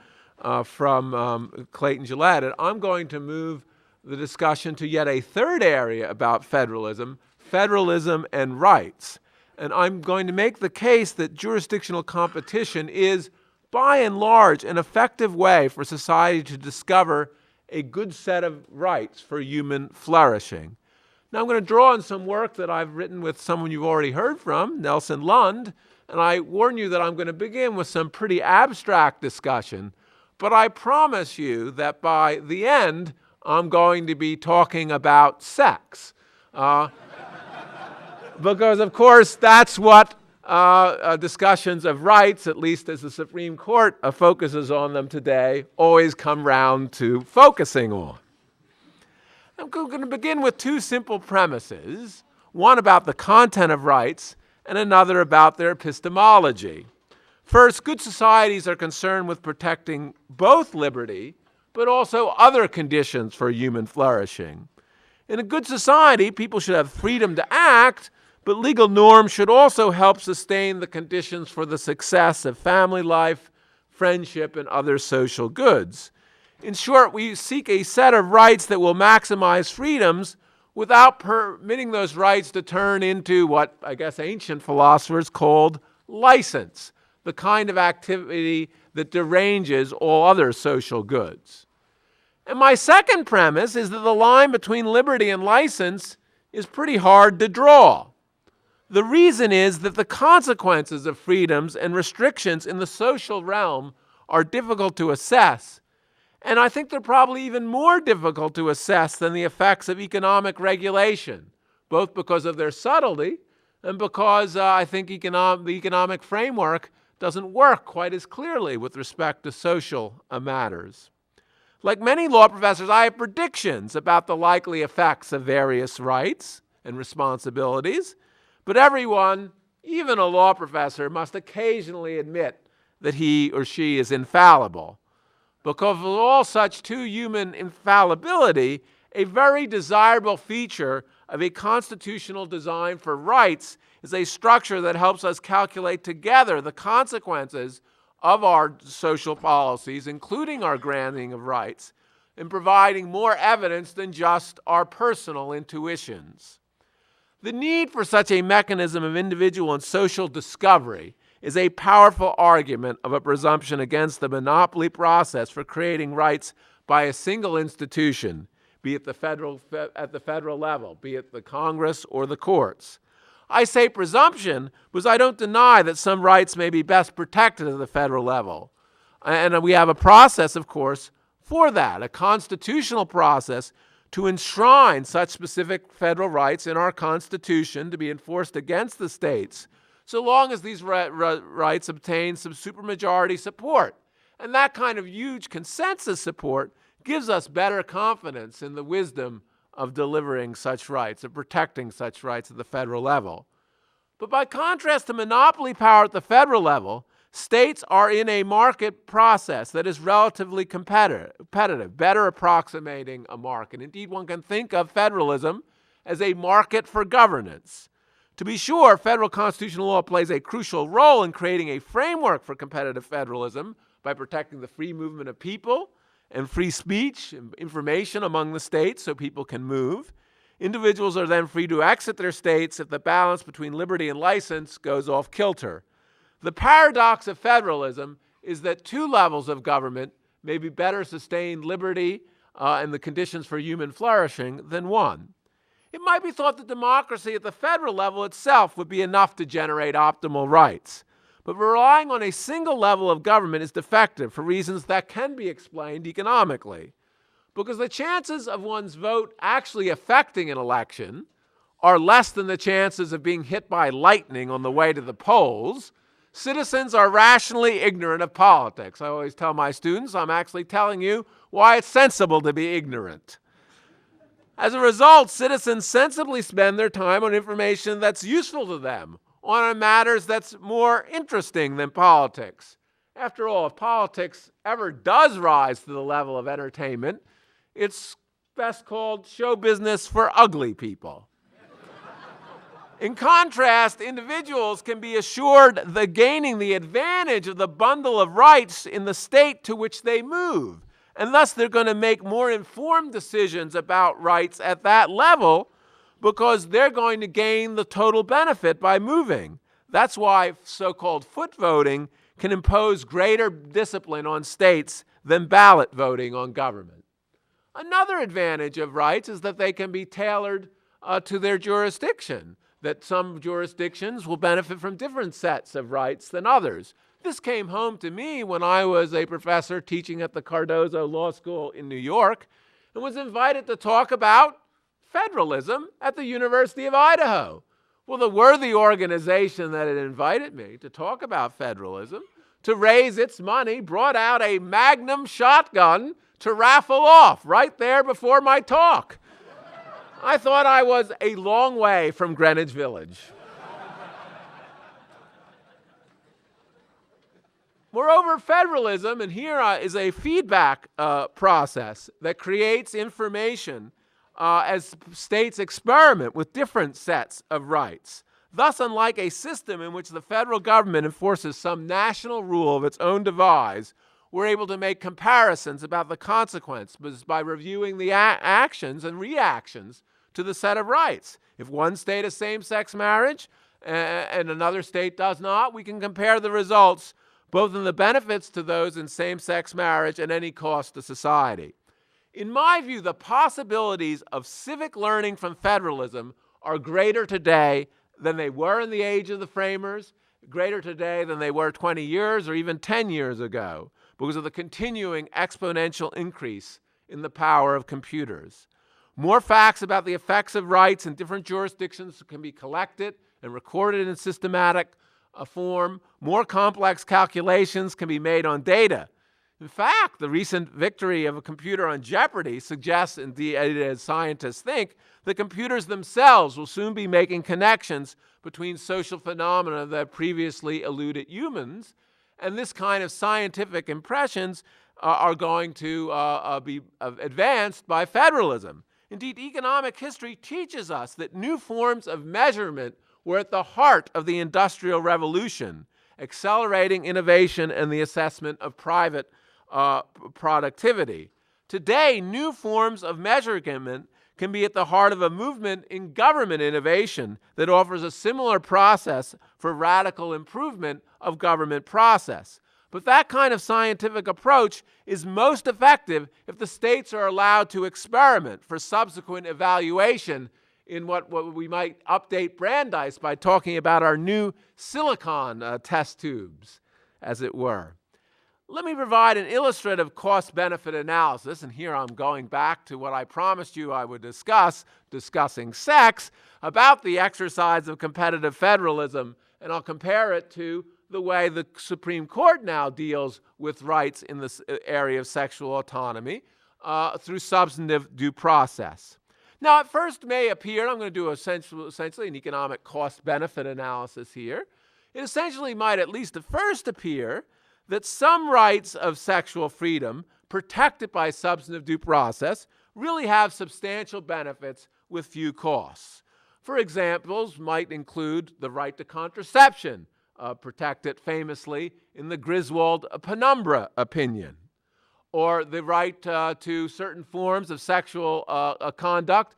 from Clayton Gillette. And I'm going to move the discussion to yet a third area about federalism and rights. And I'm going to make the case that jurisdictional competition is, by and large, an effective way for society to discover a good set of rights for human flourishing. Now, I'm going to draw on some work that I've written with someone you've already heard from, Nelson Lund, and I warn you that I'm going to begin with some pretty abstract discussion, but I promise you that by the end, I'm going to be talking about sex. Because, of course, that's what discussions of rights, at least as the Supreme Court focuses on them today, always come round to focusing on. I'm going to begin with two simple premises, one about the content of rights and another about their epistemology. First, good societies are concerned with protecting both liberty, but also other conditions for human flourishing. In a good society, people should have freedom to act, but legal norms should also help sustain the conditions for the success of family life, friendship, and other social goods. In short, we seek a set of rights that will maximize freedoms without permitting those rights to turn into what I guess ancient philosophers called license, the kind of activity that deranges all other social goods. And my second premise is that the line between liberty and license is pretty hard to draw. The reason is that the consequences of freedoms and restrictions in the social realm are difficult to assess. And I think they're probably even more difficult to assess than the effects of economic regulation, both because of their subtlety and because I think the economic framework doesn't work quite as clearly with respect to social matters. Like many law professors, I have predictions about the likely effects of various rights and responsibilities, but everyone, even a law professor, must occasionally admit that he or she is infallible. Because of all such too human infallibility, a very desirable feature of a constitutional design for rights is a structure that helps us calculate together the consequences of our social policies, including our granting of rights, in providing more evidence than just our personal intuitions. The need for such a mechanism of individual and social discovery is a powerful argument of a presumption against the monopoly process for creating rights by a single institution, be it at the federal level, be it the Congress or the courts. I say presumption because I don't deny that some rights may be best protected at the federal level. And we have a process, of course, for that, a constitutional process to enshrine such specific federal rights in our Constitution to be enforced against the states, so long as these rights obtain some supermajority support. And that kind of huge consensus support gives us better confidence in the wisdom of delivering such rights, of protecting such rights at the federal level. But by contrast to monopoly power at the federal level, states are in a market process that is relatively competitive, better approximating a market. Indeed, one can think of federalism as a market for governance. To be sure, federal constitutional law plays a crucial role in creating a framework for competitive federalism by protecting the free movement of people and free speech and information among the states so people can move. Individuals are then free to exit their states if the balance between liberty and license goes off kilter. The paradox of federalism is that two levels of government may be better sustain liberty and the conditions for human flourishing than one. It might be thought that democracy at the federal level itself would be enough to generate optimal rights. But relying on a single level of government is defective for reasons that can be explained economically. Because the chances of one's vote actually affecting an election are less than the chances of being hit by lightning on the way to the polls, citizens are rationally ignorant of politics. I always tell my students, I'm actually telling you why it's sensible to be ignorant. As a result, citizens sensibly spend their time on information that's useful to them, on matters that's more interesting than politics. After all, if politics ever does rise to the level of entertainment, it's best called show business for ugly people. In contrast, individuals can be assured the gaining the advantage of the bundle of rights in the state to which they move, and thus they're going to make more informed decisions about rights at that level because they're going to gain the total benefit by moving. That's why so-called foot voting can impose greater discipline on states than ballot voting on government. Another advantage of rights is that they can be tailored to their jurisdiction, that some jurisdictions will benefit from different sets of rights than others. This came home to me when I was a professor teaching at the Cardozo Law School in New York and was invited to talk about federalism at the University of Idaho. Well, the worthy organization that had invited me to talk about federalism, to raise its money, brought out a Magnum shotgun to raffle off right there before my talk. I thought I was a long way from Greenwich Village. Moreover, federalism, and here is a feedback process that creates information as states experiment with different sets of rights. Thus, unlike a system in which the federal government enforces some national rule of its own devise, we're able to make comparisons about the consequences by reviewing the actions and reactions to the set of rights. If one state has same-sex marriage and another state does not, we can compare the results both in the benefits to those in same-sex marriage and any cost to society. In my view, the possibilities of civic learning from federalism are greater today than they were in the age of the framers, greater today than they were 20 years or even 10 years ago, because of the continuing exponential increase in the power of computers. More facts about the effects of rights in different jurisdictions can be collected and recorded in systematic form. More complex calculations can be made on data In fact, the recent victory of a computer on Jeopardy suggests, indeed, as scientists think, that computers themselves will soon be making connections between social phenomena that previously eluded humans, and this kind of scientific impressions are going to be advanced by federalism. Indeed, economic history teaches us that new forms of measurement were at the heart of the Industrial Revolution, accelerating innovation and the assessment of private productivity. Today, new forms of measurement can be at the heart of a movement in government innovation that offers a similar process for radical improvement of government process. But that kind of scientific approach is most effective if the states are allowed to experiment for subsequent evaluation in what we might update Brandeis by talking about our new silicon test tubes, as it were. Let me provide an illustrative cost-benefit analysis, and here I'm going back to what I promised you I would discuss, discussing sex, about the exercise of competitive federalism, and I'll compare it to the way the Supreme Court now deals with rights in this area of sexual autonomy through substantive due process. Now, at first may appear, and I'm going to do essentially an economic cost-benefit analysis here, it essentially might at least at first appear that some rights of sexual freedom protected by substantive due process really have substantial benefits with few costs. For examples might include the right to contraception, protected famously in the Griswold-Penumbra opinion, or the right to certain forms of sexual conduct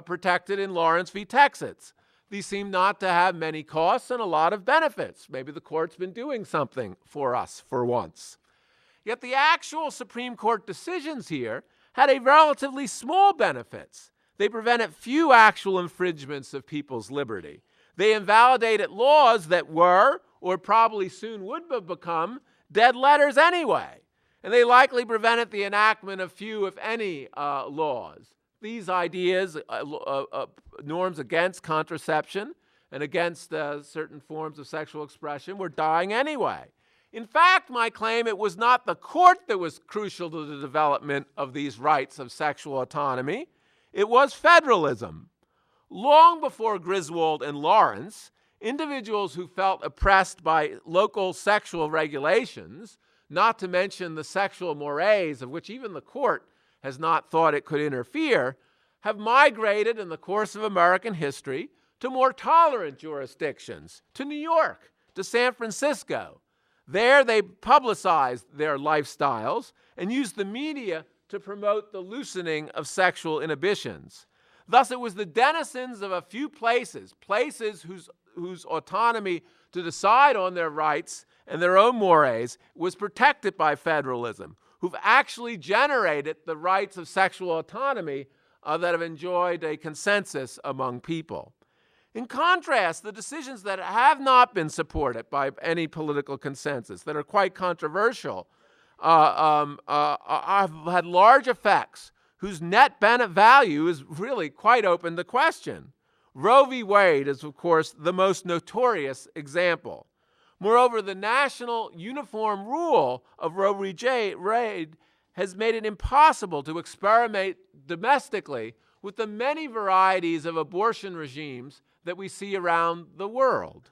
protected in Lawrence v. Texas. These seem not to have many costs and a lot of benefits. Maybe the court's been doing something for us for once. Yet the actual Supreme Court decisions here had a relatively small benefits. They prevented few actual infringements of people's liberty. They invalidated laws that were, or probably soon would have become, dead letters anyway. And they likely prevented the enactment of few, if any, laws. These ideas, norms against contraception and against certain forms of sexual expression were dying anyway. In fact, my claim, it was not the court that was crucial to the development of these rights of sexual autonomy. It was federalism. Long before Griswold and Lawrence, individuals who felt oppressed by local sexual regulations, not to mention the sexual mores of which even the court has not thought it could interfere, have migrated in the course of American history to more tolerant jurisdictions, to New York, to San Francisco. There they publicized their lifestyles and used the media to promote the loosening of sexual inhibitions. Thus, it was the denizens of a few places whose autonomy to decide on their rights and their own mores was protected by federalism, who've actually generated the rights of sexual autonomy that have enjoyed a consensus among people. In contrast, the decisions that have not been supported by any political consensus, that are quite controversial, have had large effects whose net benefit value is really quite open to question. Roe v. Wade is, of course, the most notorious example. Moreover, the national uniform rule of Roe v. Wade has made it impossible to experiment domestically with the many varieties of abortion regimes that we see around the world.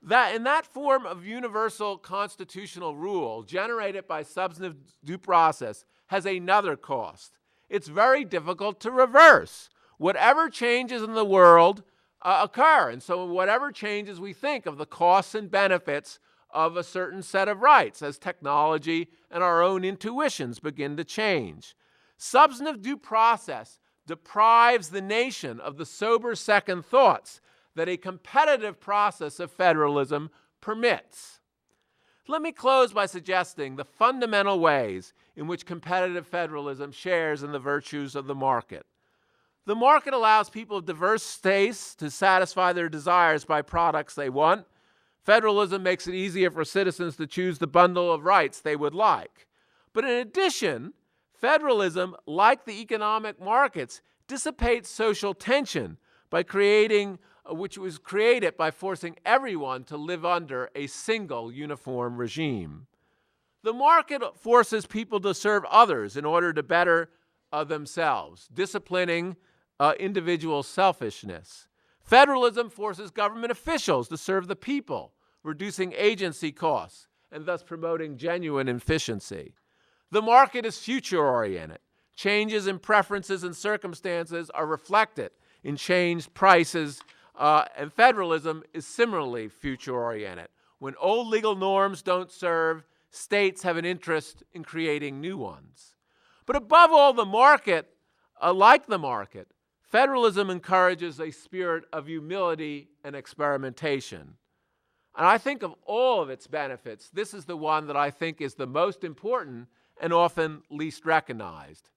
In that form of universal constitutional rule generated by substantive due process has another cost. It's very difficult to reverse. Whatever changes in the world occur. And so whatever changes we think of the costs and benefits of a certain set of rights as technology and our own intuitions begin to change. Substantive due process deprives the nation of the sober second thoughts that a competitive process of federalism permits. Let me close by suggesting the fundamental ways in which competitive federalism shares in the virtues of the market. The market allows people of diverse tastes to satisfy their desires by products they want. Federalism makes it easier for citizens to choose the bundle of rights they would like. But in addition, federalism, like the economic markets, dissipates social tension by which was created by forcing everyone to live under a single uniform regime. The market forces people to serve others in order to better themselves, disciplining individual selfishness. Federalism forces government officials to serve the people, reducing agency costs and thus promoting genuine efficiency. The market is future-oriented. Changes in preferences and circumstances are reflected in changed prices, and federalism is similarly future-oriented. When old legal norms don't serve, states have an interest in creating new ones. But above all, the market, like the market, federalism encourages a spirit of humility and experimentation. And I think of all of its benefits, this is the one that I think is the most important and often least recognized.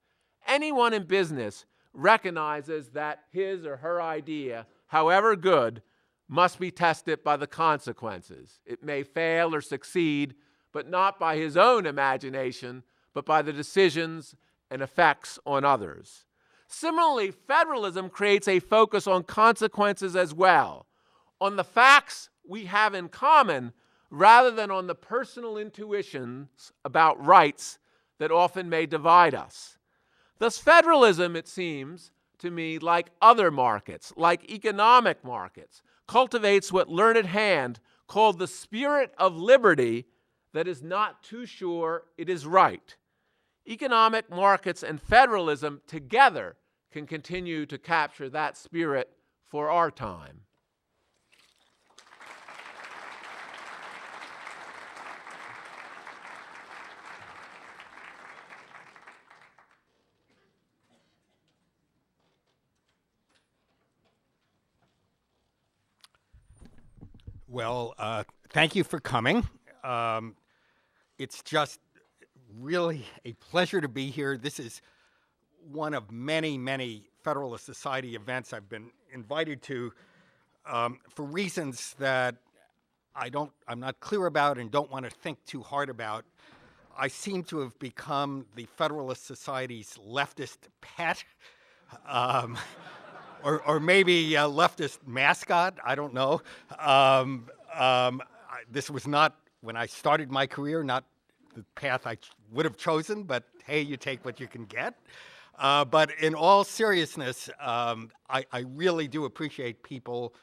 Anyone in business recognizes that his or her idea, however good, must be tested by the consequences. It may fail or succeed, but not by his own imagination, but by the decisions and effects on others. Similarly, federalism creates a focus on consequences as well, on the facts we have in common, rather than on the personal intuitions about rights that often may divide us. Thus, federalism, it seems to me, like other markets, like economic markets, cultivates what Learned Hand called the spirit of liberty that is not too sure it is right. Economic markets and federalism together can continue to capture that spirit for our time. Well, thank you for coming. It's just really a pleasure to be here. This is one of many, many Federalist Society events I've been invited to for reasons that I'm not clear about and don't want to think too hard about. I seem to have become the Federalist Society's leftist pet, or maybe a leftist mascot. I don't know. This was not, when I started my career, not the path I would have chosen, but hey, you take what you can get. But in all seriousness, I really do appreciate people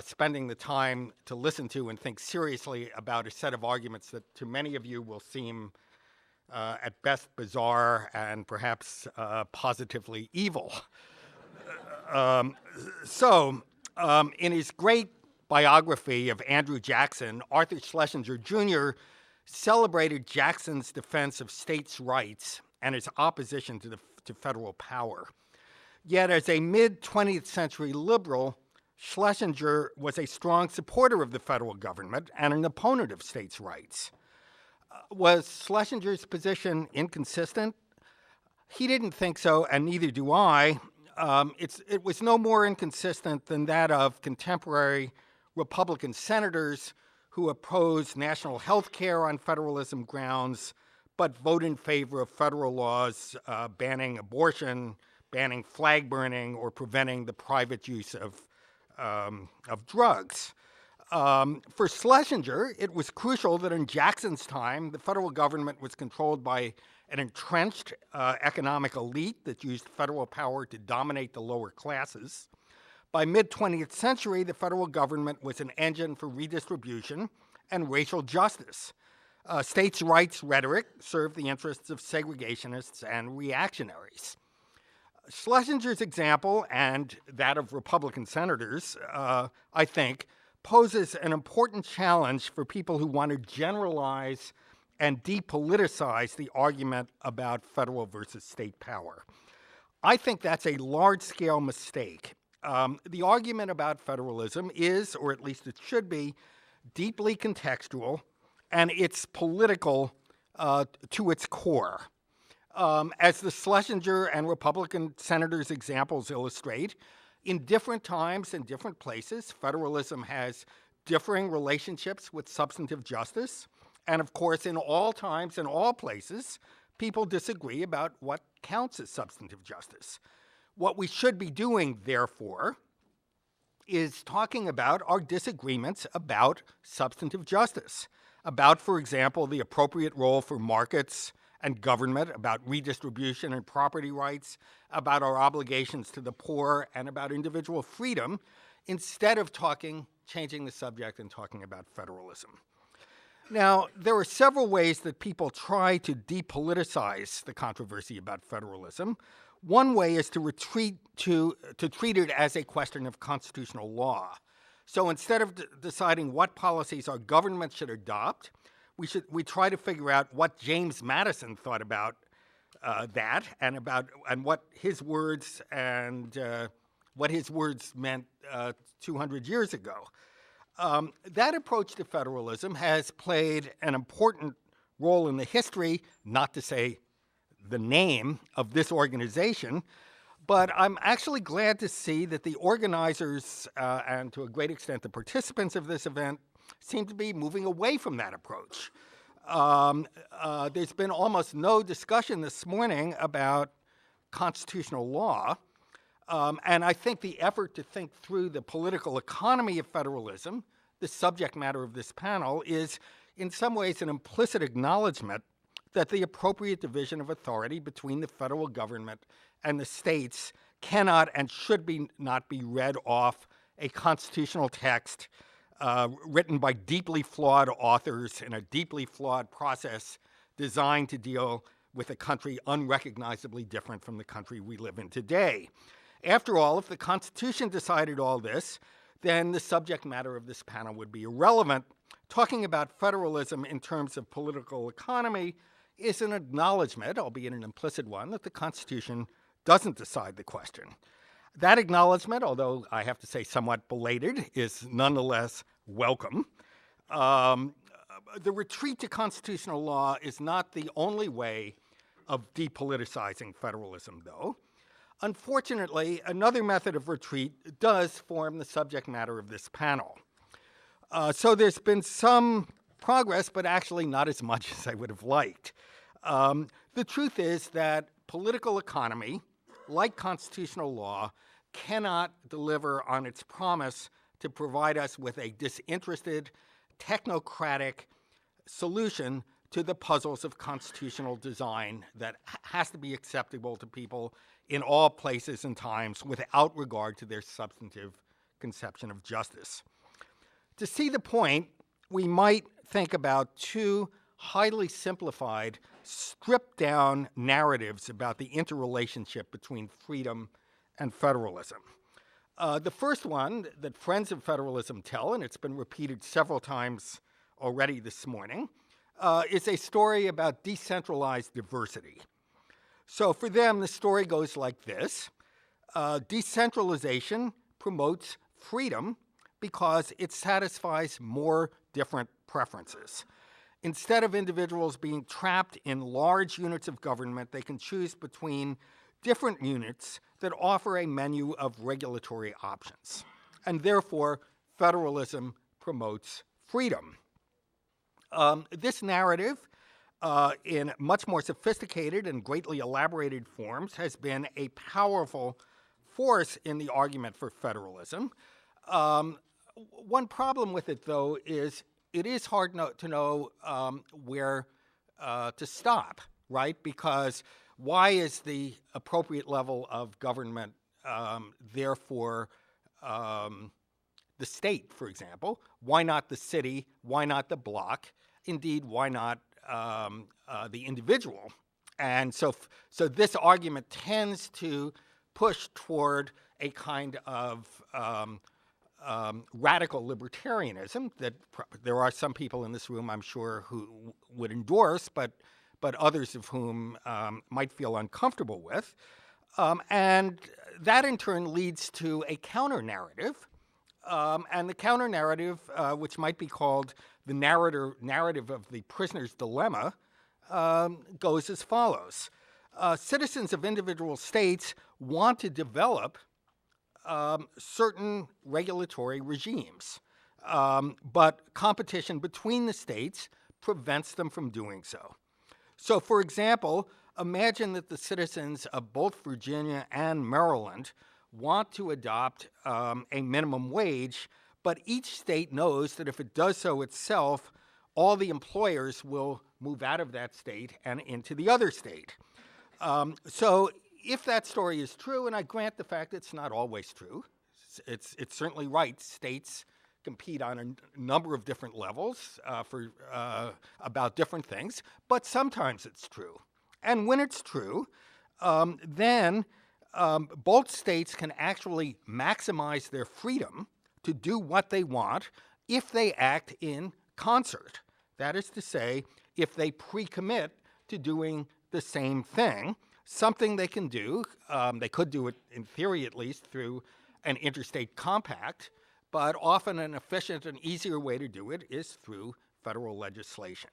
spending the time to listen to and think seriously about a set of arguments that to many of you will seem at best bizarre and perhaps positively evil. In his great biography of Andrew Jackson, Arthur Schlesinger Jr. celebrated Jackson's defense of states' rights and his opposition to federal power. Yet as a mid-20th century liberal, Schlesinger was a strong supporter of the federal government and an opponent of states' rights. Was Schlesinger's position inconsistent? He didn't think so, and neither do I. It was no more inconsistent than that of contemporary Republican senators who oppose national health care on federalism grounds, but vote in favor of federal laws banning abortion, banning flag burning, or preventing the private use of drugs. For Schlesinger, it was crucial that in Jackson's time, the federal government was controlled by an entrenched economic elite that used federal power to dominate the lower classes. By mid-20th century, the federal government was an engine for redistribution and racial justice. States' rights rhetoric served the interests of segregationists and reactionaries. Schlesinger's example, and that of Republican senators, I think, poses an important challenge for people who want to generalize and depoliticize the argument about federal versus state power. I think that's a large-scale mistake. The argument about federalism is, or at least it should be, deeply contextual, and it's political to its core. As the Schlesinger and Republican senators' examples illustrate, in different times and different places, federalism has differing relationships with substantive justice. And of course, in all times and all places, people disagree about what counts as substantive justice. What we should be doing, therefore, is talking about our disagreements about substantive justice. about, for example, the appropriate role for markets and government, about redistribution and property rights, about our obligations to the poor, and about individual freedom, instead of changing the subject and talking about federalism. Now, there are several ways that people try to depoliticize the controversy about federalism. One way is to treat it as a question of constitutional law. So instead of deciding what policies our government should adopt, we try to figure out what James Madison thought about that and what his words meant 200 years ago. That approach to federalism has played an important role in the history, not to say the name of this organization, but I'm actually glad to see that the organizers and to a great extent the participants of this event seem to be moving away from that approach. There's been almost no discussion this morning about constitutional law, and I think the effort to think through the political economy of federalism, the subject matter of this panel, is in some ways an implicit acknowledgement that the appropriate division of authority between the federal government and the states cannot and should not be read off a constitutional text written by deeply flawed authors in a deeply flawed process designed to deal with a country unrecognizably different from the country we live in today. After all, if the Constitution decided all this, then the subject matter of this panel would be irrelevant. Talking about federalism in terms of political economy is an acknowledgement, albeit an implicit one, that the Constitution doesn't decide the question. That acknowledgement, although I have to say somewhat belated, is nonetheless welcome. The retreat to constitutional law is not the only way of depoliticizing federalism, though. Unfortunately, another method of retreat does form the subject matter of this panel. So there's been some progress, but actually not as much as I would have liked. The truth is that political economy, like constitutional law, cannot deliver on its promise to provide us with a disinterested, technocratic solution to the puzzles of constitutional design that has to be acceptable to people in all places and times without regard to their substantive conception of justice. To see the point, we might think about two highly simplified, stripped-down narratives about the interrelationship between freedom and federalism. The first one that friends of federalism tell, and it's been repeated several times already this morning, is a story about decentralized diversity. So for them, the story goes like this. Decentralization promotes freedom because it satisfies more different preferences. Instead of individuals being trapped in large units of government, they can choose between different units that offer a menu of regulatory options. And therefore, federalism promotes freedom. This narrative, in much more sophisticated and greatly elaborated forms, has been a powerful force in the argument for federalism. One problem with it, though, is it is hard to know where to stop, right? Because why is the appropriate level of government therefore the state, for example? Why not the city? Why not the block? Indeed, why not the individual? And so this argument tends to push toward a kind of radical libertarianism that there are some people in this room, I'm sure, who would endorse, but others of whom might feel uncomfortable with. And that, in turn, leads to a counter-narrative. And the counter-narrative, which might be called the narrative of the prisoner's dilemma, goes as follows. Citizens of individual states want to develop certain regulatory regimes, but competition between the states prevents them from doing so. So, for example, imagine that the citizens of both Virginia and Maryland want to adopt a minimum wage, but each state knows that if it does so itself, all the employers will move out of that state and into the other state. So if that story is true, and I grant the fact it's not always true, it's certainly right, states compete on a number of different levels about different things, but sometimes it's true. And when it's true, then both states can actually maximize their freedom to do what they want if they act in concert. That is to say, if they pre-commit to doing the same thing, something they can do. They could do it, in theory at least, through an interstate compact, but often an efficient and easier way to do it is through federal legislation.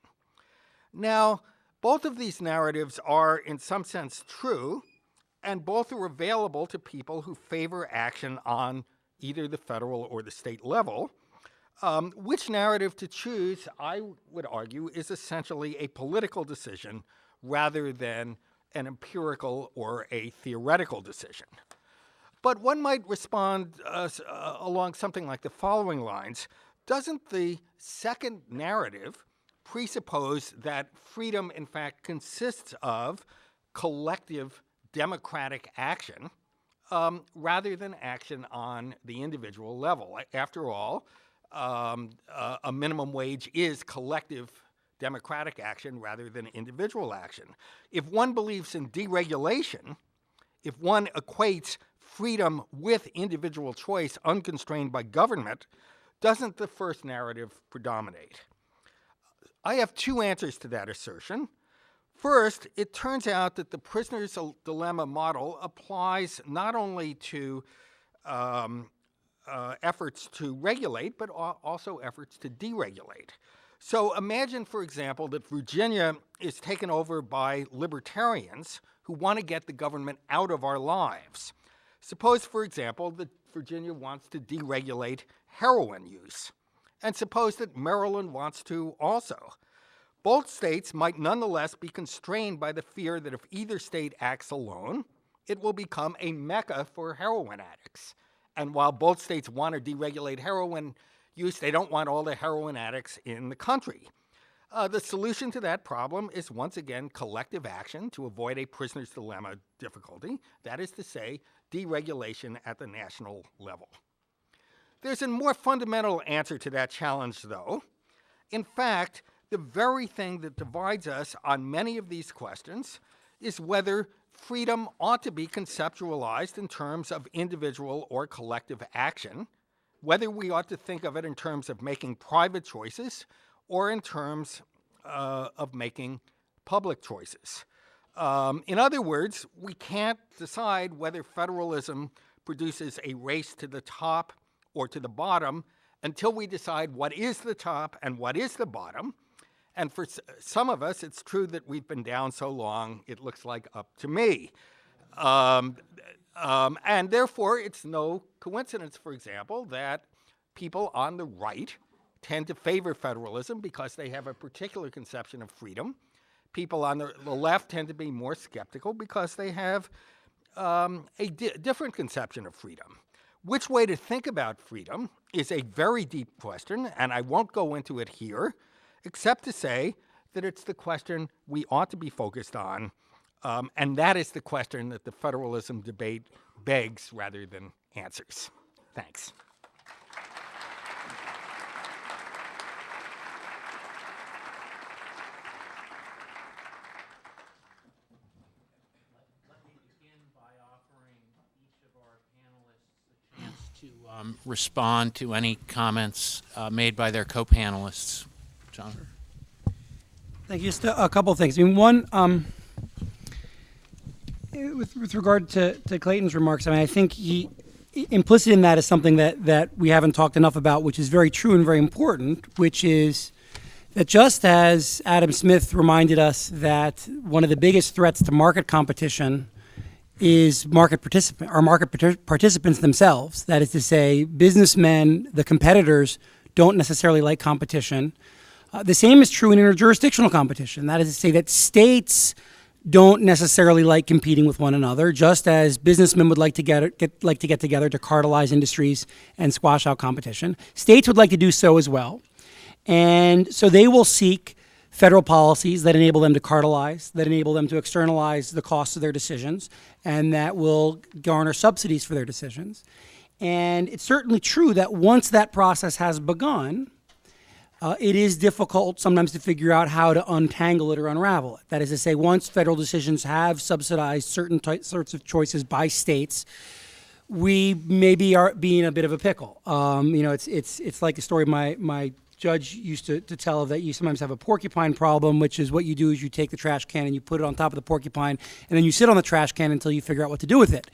Now, both of these narratives are in some sense true, and both are available to people who favor action on either the federal or the state level. Which narrative to choose, I would argue, is essentially a political decision rather than an empirical or a theoretical decision. But one might respond along something like the following lines. Doesn't the second narrative presuppose that freedom, in fact, consists of collective democratic action rather than action on the individual level? After all, a minimum wage is collective democratic action rather than individual action. If one believes in deregulation, if one equates freedom with individual choice unconstrained by government, doesn't the first narrative predominate? I have two answers to that assertion. First, it turns out that the prisoner's dilemma model applies not only to efforts to regulate, but also efforts to deregulate. So imagine, for example, that Virginia is taken over by libertarians who want to get the government out of our lives. Suppose, for example, that Virginia wants to deregulate heroin use, and suppose that Maryland wants to also. Both states might nonetheless be constrained by the fear that if either state acts alone, it will become a mecca for heroin addicts. And while both states want to deregulate heroin use, they don't want all the heroin addicts in the country. The solution to that problem is, once again, collective action to avoid a prisoner's dilemma difficulty. That is to say, deregulation at the national level. There's a more fundamental answer to that challenge, though. In fact, the very thing that divides us on many of these questions is whether freedom ought to be conceptualized in terms of individual or collective action, whether we ought to think of it in terms of making private choices or in terms of making public choices. In other words, we can't decide whether federalism produces a race to the top or to the bottom until we decide what is the top and what is the bottom. And for some of us, it's true that we've been down so long, it looks like up to me. And therefore, it's no coincidence, for example, that people on the right tend to favor federalism because they have a particular conception of freedom. People on the left tend to be more skeptical because they have a different conception of freedom. Which way to think about freedom is a very deep question, and I won't go into it here, except to say that it's the question we ought to be focused on, and that is the question that the federalism debate begs rather than answers. Thanks. Respond to any comments made by their co-panelists. John? Thank you. Just a couple of things. I mean, one, with regard to Clayton's remarks, I mean, I think implicit in that is something that we haven't talked enough about, which is very true and very important, which is that just as Adam Smith reminded us that one of the biggest threats to market competition is market participants themselves. That is to say, businessmen, the competitors, don't necessarily like competition. The same is true in interjurisdictional competition. That is to say that states don't necessarily like competing with one another, just as businessmen would like to get together to cartelize industries and squash out competition. States would like to do so as well. And so they will seek federal policies that enable them to cartelize, that enable them to externalize the costs of their decisions, and that will garner subsidies for their decisions. And it's certainly true that once that process has begun, it is difficult sometimes to figure out how to untangle it or unravel it. That is to say, once federal decisions have subsidized certain sorts of choices by states, we maybe are being a bit of a pickle. It's like a story my judge used to tell, that you sometimes have a porcupine problem, which is what you do is you take the trash can and you put it on top of the porcupine, and then you sit on the trash can until you figure out what to do with it.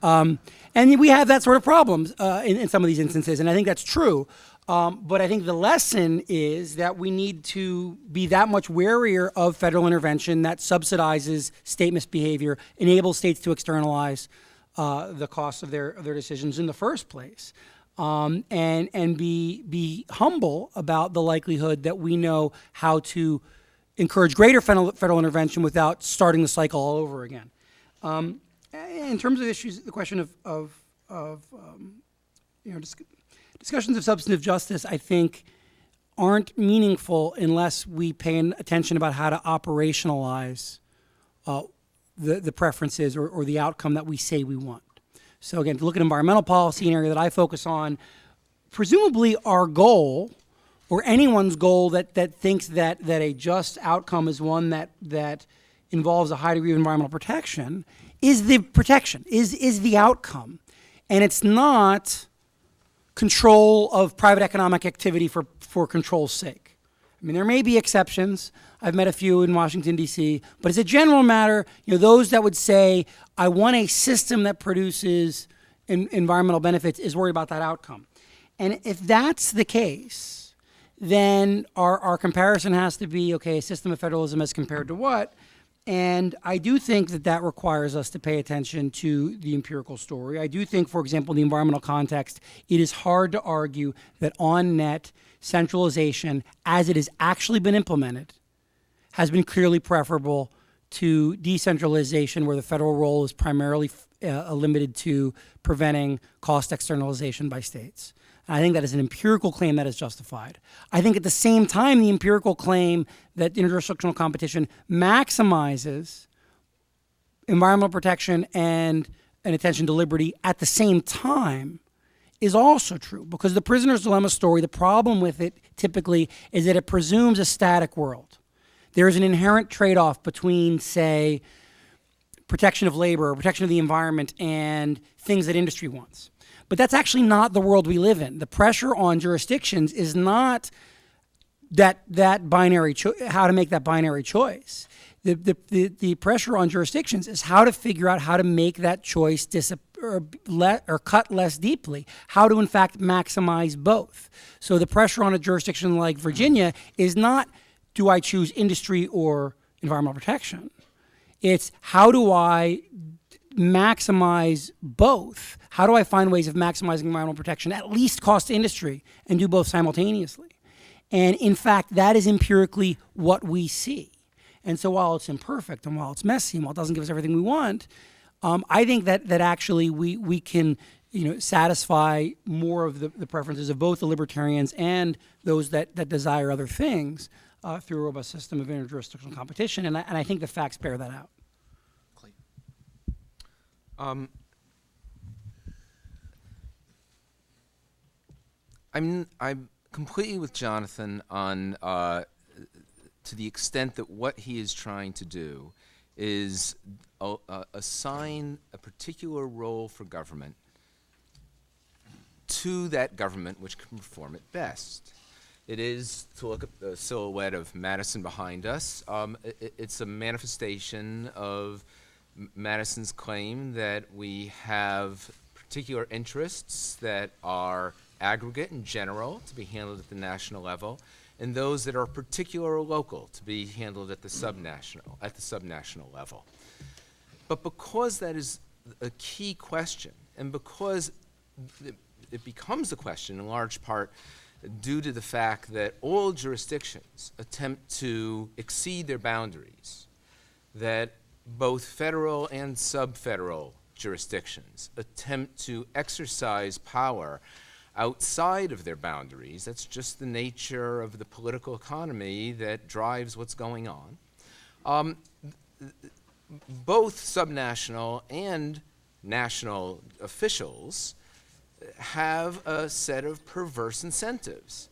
And we have that sort of problems in some of these instances, and I think that's true. But I think the lesson is that we need to be that much warier of federal intervention that subsidizes state misbehavior, enables states to externalize the costs of their decisions in the first place, and be humble about the likelihood that we know how to encourage greater federal intervention without starting the cycle all over again. In terms of issues, the question discussions of substantive justice, I think, aren't meaningful unless we pay attention about how to operationalize the preferences or the outcome that we say we want. So again, to look at environmental policy, an area that I focus on, presumably our goal, or anyone's goal that thinks that a just outcome is one that involves a high degree of environmental protection, is the protection, is the outcome. And it's not control of private economic activity for control's sake. I mean, there may be exceptions. I've met a few in Washington, D.C., but as a general matter, those that would say, I want a system that produces environmental benefits is worried about that outcome. And if that's the case, then our comparison has to be, okay, a system of federalism as compared to what? And I do think that requires us to pay attention to the empirical story. I do think, for example, in the environmental context, it is hard to argue that on-net centralization, as it has actually been implemented, has been clearly preferable to decentralization, where the federal role is primarily limited to preventing cost externalization by states. And I think that is an empirical claim that is justified. I think at the same time, the empirical claim that interjurisdictional competition maximizes environmental protection and attention to liberty at the same time is also true, because the prisoner's dilemma story, the problem with it typically is that it presumes a static world. There is an inherent trade-off between, say, protection of labor or protection of the environment and things that industry wants. But that's actually not the world we live in. The pressure on jurisdictions is not that binary how to make that binary choice. The pressure on jurisdictions is how to figure out how to make that choice or cut less deeply, how to in fact maximize both. So the pressure on a jurisdiction like Virginia is not, do I choose industry or environmental protection? It's, how do I maximize both? How do I find ways of maximizing environmental protection, at least cost to industry, and do both simultaneously? And in fact, that is empirically what we see. And so while it's imperfect and while it's messy and while it doesn't give us everything we want, I think that actually we can satisfy more of the preferences of both the libertarians and those that desire other things through a robust system of interjurisdictional competition. And I think the facts bear that out. I'm completely with Jonathan on to the extent that what he is trying to do is assign a particular role for government to that government which can perform it best. It is, to look at the silhouette of Madison behind us, it's a manifestation of Madison's claim that we have particular interests that are aggregate and general to be handled at the national level, and those that are particular or local to be handled at the subnational level. But because that is a key question, and because it becomes a question in large part due to the fact that all jurisdictions attempt to exceed their boundaries, that both federal and sub-federal jurisdictions attempt to exercise power outside of their boundaries. That's just the nature of the political economy that drives what's going on. Both subnational and national officials have a set of perverse incentives.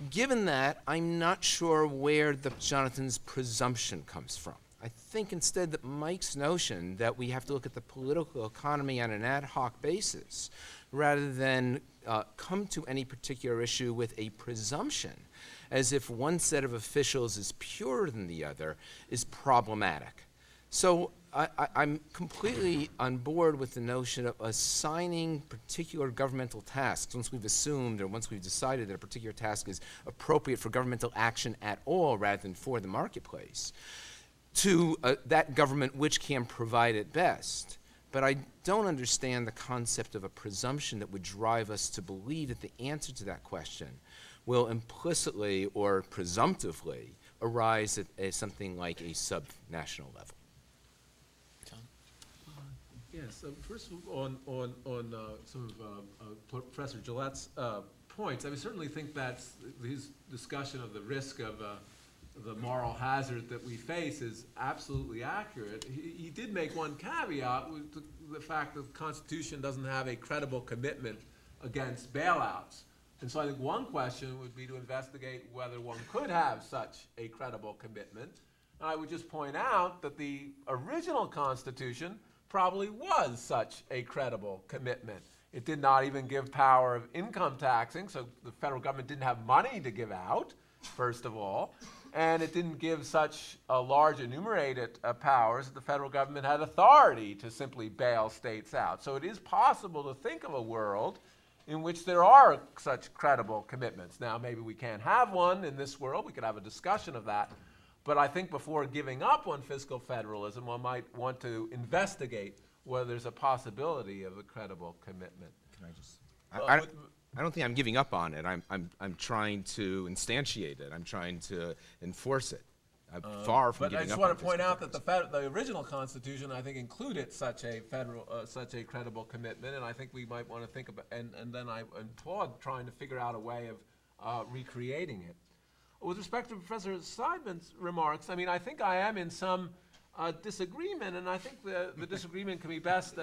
Given that, I'm not sure where Jonathan's presumption comes from. I think instead that Mike's notion that we have to look at the political economy on an ad hoc basis rather than come to any particular issue with a presumption as if one set of officials is purer than the other is problematic. So I'm completely on board with the notion of assigning particular governmental tasks once we've assumed or once we've decided that a particular task is appropriate for governmental action at all rather than for the marketplace to that government which can provide it best. But I don't understand the concept of a presumption that would drive us to believe that the answer to that question will implicitly or presumptively arise at something like a subnational level. Yes, first of all, on some of Professor Gillette's points, I certainly think that his discussion of the risk of the moral hazard that we face is absolutely accurate. He did make one caveat with the fact that the Constitution doesn't have a credible commitment against bailouts. And so I think one question would be to investigate whether one could have such a credible commitment. And I would just point out that the original Constitution probably was such a credible commitment. It did not even give power of income taxing, so the federal government didn't have money to give out, first of all, and it didn't give such a large enumerated powers that the federal government had authority to simply bail states out. So it is possible to think of a world in which there are such credible commitments. Now, maybe we can't have one in this world. We could have a discussion of that. But I think before giving up on fiscal federalism, one might want to investigate whether there's a possibility of a credible commitment. Can I just? I don't think I'm giving up on it. I'm trying to instantiate it. I'm trying to enforce it. I'm far from but giving up. I just on want to point out that the original Constitution, I think, included such a credible commitment, and I think we might want to think about and then I applaud trying to figure out a way of recreating it. With respect to Professor Seidman's remarks, I mean, I think I am in some disagreement, and I think the disagreement can be best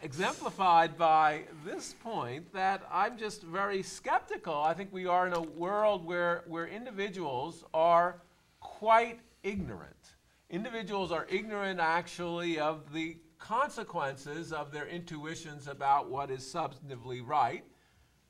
exemplified by this point that I'm just very skeptical. I think we are in a world where individuals are quite ignorant. Individuals are ignorant, actually, of the consequences of their intuitions about what is substantively right,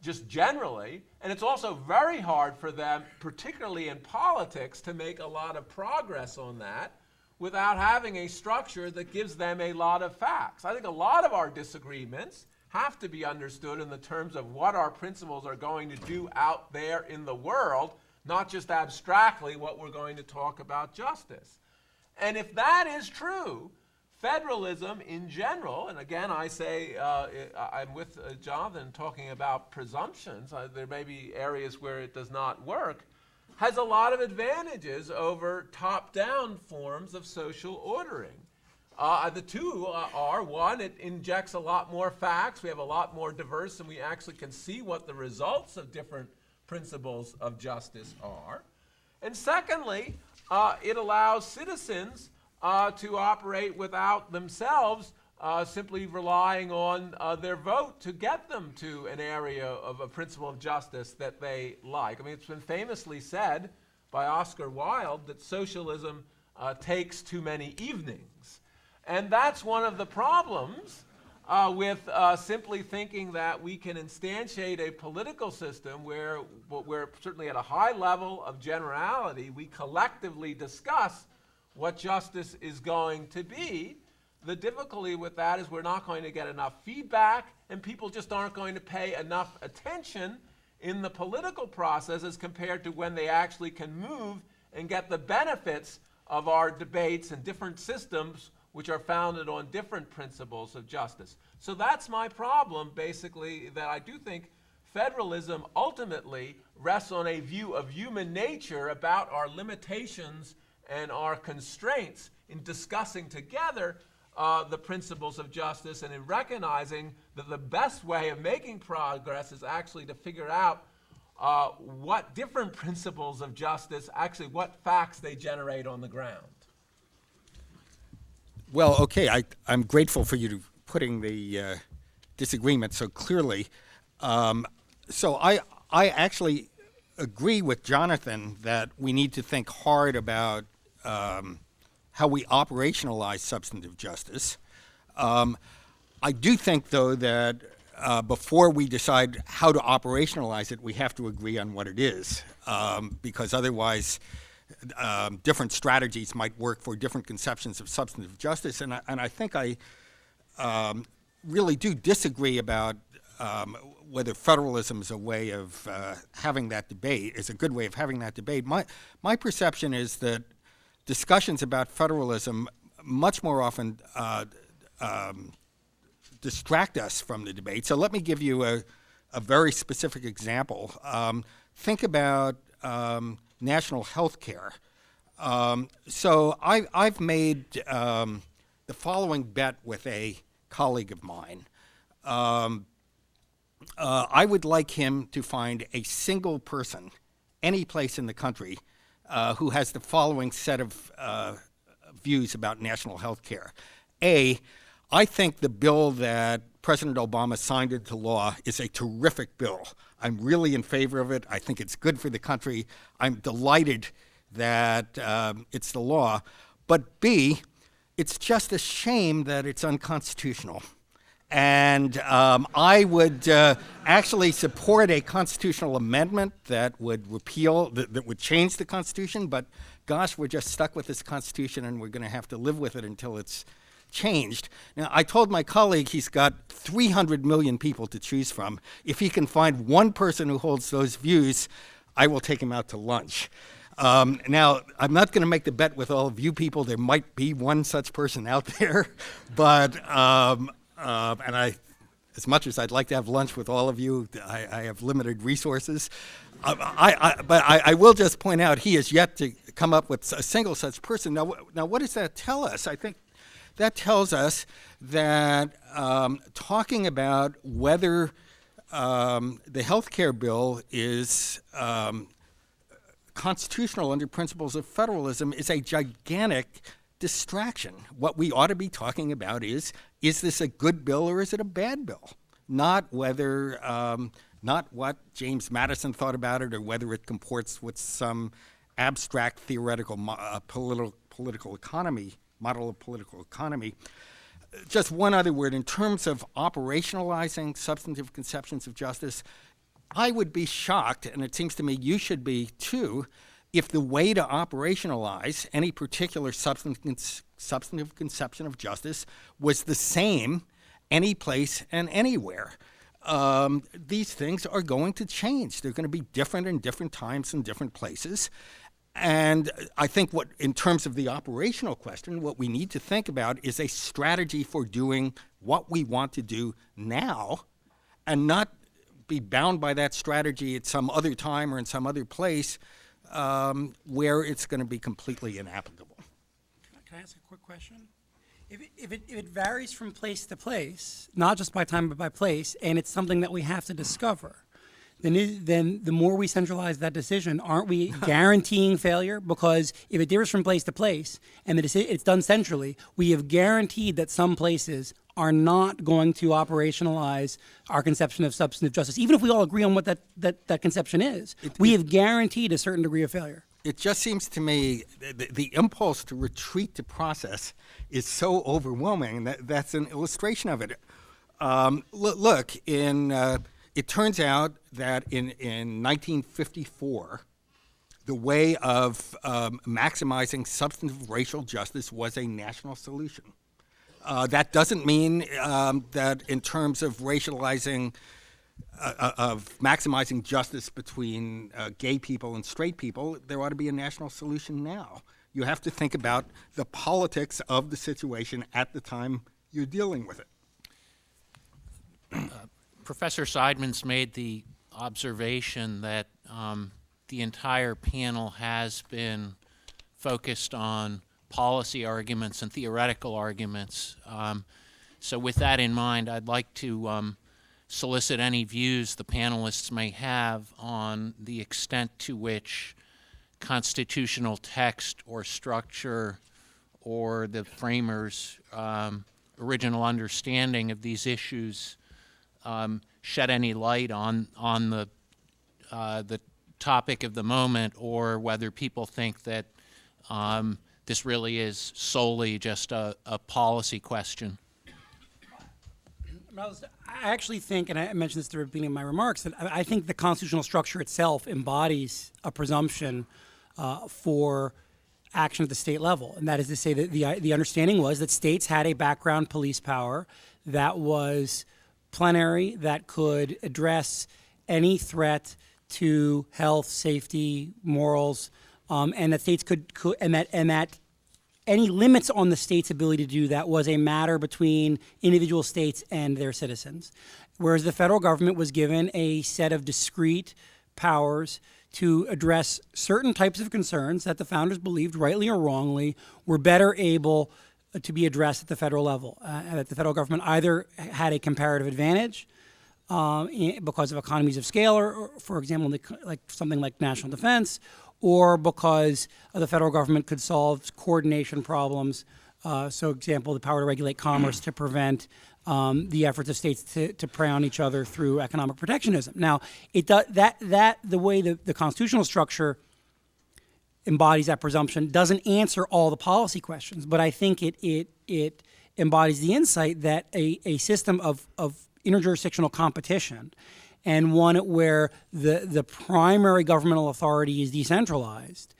just generally, and it's also very hard for them, particularly in politics, to make a lot of progress on that without having a structure that gives them a lot of facts. I think a lot of our disagreements have to be understood in the terms of what our principles are going to do out there in the world, not just abstractly what we're going to talk about justice. And if that is true, federalism in general, and again I say I'm with Jonathan talking about presumptions, there may be areas where it does not work, has a lot of advantages over top-down forms of social ordering. The two are, one, it injects a lot more facts, we have a lot more diverse, and we actually can see what the results of different principles of justice are. And secondly, it allows citizens to operate without themselves simply relying on their vote to get them to an area of a principle of justice that they like. I mean, it's been famously said by Oscar Wilde that socialism takes too many evenings. And that's one of the problems with simply thinking that we can instantiate a political system where certainly at a high level of generality, we collectively discuss what justice is going to be. The difficulty with that is we're not going to get enough feedback, and people just aren't going to pay enough attention in the political process as compared to when they actually can move and get the benefits of our debates and different systems which are founded on different principles of justice. So that's my problem, basically, that I do think federalism ultimately rests on a view of human nature about our limitations and our constraints in discussing together the principles of justice, and in recognizing that the best way of making progress is actually to figure out what different principles of justice, actually what facts they generate on the ground. Well, okay, I'm grateful for you putting the disagreement so clearly. So I actually agree with Jonathan that we need to think hard about how we operationalize substantive justice. I do think, though, that before we decide how to operationalize it, we have to agree on what it is, because otherwise different strategies might work for different conceptions of substantive justice. And I think I really do disagree about whether federalism is a way of having that debate, is a good way of having that debate. My perception is that discussions about federalism much more often distract us from the debate. So let me give you a very specific example. Think about national health care. So I've made the following bet with a colleague of mine. I would like him to find a single person, any place in the country, who has the following set of views about national health care. A, I think the bill that President Obama signed into law is a terrific bill. I'm really in favor of it. I think it's good for the country. I'm delighted that it's the law. But B, it's just a shame that it's unconstitutional. And I would actually support a constitutional amendment that would repeal, that would change the Constitution, but gosh, we're just stuck with this Constitution and we're going to have to live with it until it's changed. Now, I told my colleague he's got 300 million people to choose from. If he can find one person who holds those views, I will take him out to lunch. Now, I'm not going to make the bet with all of you people. There might be one such person out there, but and as much as I'd like to have lunch with all of you, I have limited resources. But I will just point out he has yet to come up with a single such person. Now, what does that tell us? I think that tells us that talking about whether the health care bill is constitutional under principles of federalism is a gigantic distraction. What we ought to be talking about is this a good bill or is it a bad bill? Not whether, not what James Madison thought about it or whether it comports with some abstract theoretical political economy, model of political economy. Just one other word, in terms of operationalizing substantive conceptions of justice, I would be shocked, and it seems to me you should be too, if the way to operationalize any particular substantive conception of justice was the same any place and anywhere. These things are going to change. They're going to be different in different times and different places. And I think in terms of the operational question, what we need to think about is a strategy for doing what we want to do now and not be bound by that strategy at some other time or in some other place where it's going to be completely inapplicable. Can I ask a quick question? If it varies from place to place, not just by time but by place, and it's something that we have to discover, then the more we centralize that decision, aren't we guaranteeing failure? Because if it differs from place to place and it's done centrally, we have guaranteed that some places are not going to operationalize our conception of substantive justice. Even if we all agree on what that conception is, we have guaranteed a certain degree of failure. It just seems to me the impulse to retreat to process is so overwhelming. That's an illustration of it. Look, it turns out that in 1954, the way of maximizing substantive racial justice was a national solution. That doesn't mean that in terms of racializing, of maximizing justice between gay people and straight people, there ought to be a national solution now. You have to think about the politics of the situation at the time you're dealing with it. Professor Seidman's made the observation that the entire panel has been focused on policy arguments and theoretical arguments. So with that in mind, I'd like to solicit any views the panelists may have on the extent to which constitutional text or structure or the framers' original understanding of these issues shed any light on the topic of the moment, or whether people think that this really is solely just a policy question. I actually think, and I mentioned this at the beginning of my remarks, that I think the constitutional structure itself embodies a presumption for action at the state level. And that is to say that the understanding was that states had a background police power that was plenary, that could address any threat to health, safety, morals, and that states could and that any limits on the state's ability to do that was a matter between individual states and their citizens. Whereas the federal government was given a set of discrete powers to address certain types of concerns that the founders believed, rightly or wrongly, were better able to be addressed at the federal level. And that the federal government either had a comparative advantage because of economies of scale, or for example, like something like national defense, or because the federal government could solve coordination problems. So, example, the power to regulate commerce to prevent the efforts of states to prey on each other through economic protectionism. Now, it does that the way the constitutional structure embodies that presumption doesn't answer all the policy questions, but I think it embodies the insight that a system of interjurisdictional competition, and one where the primary governmental authority is decentralized,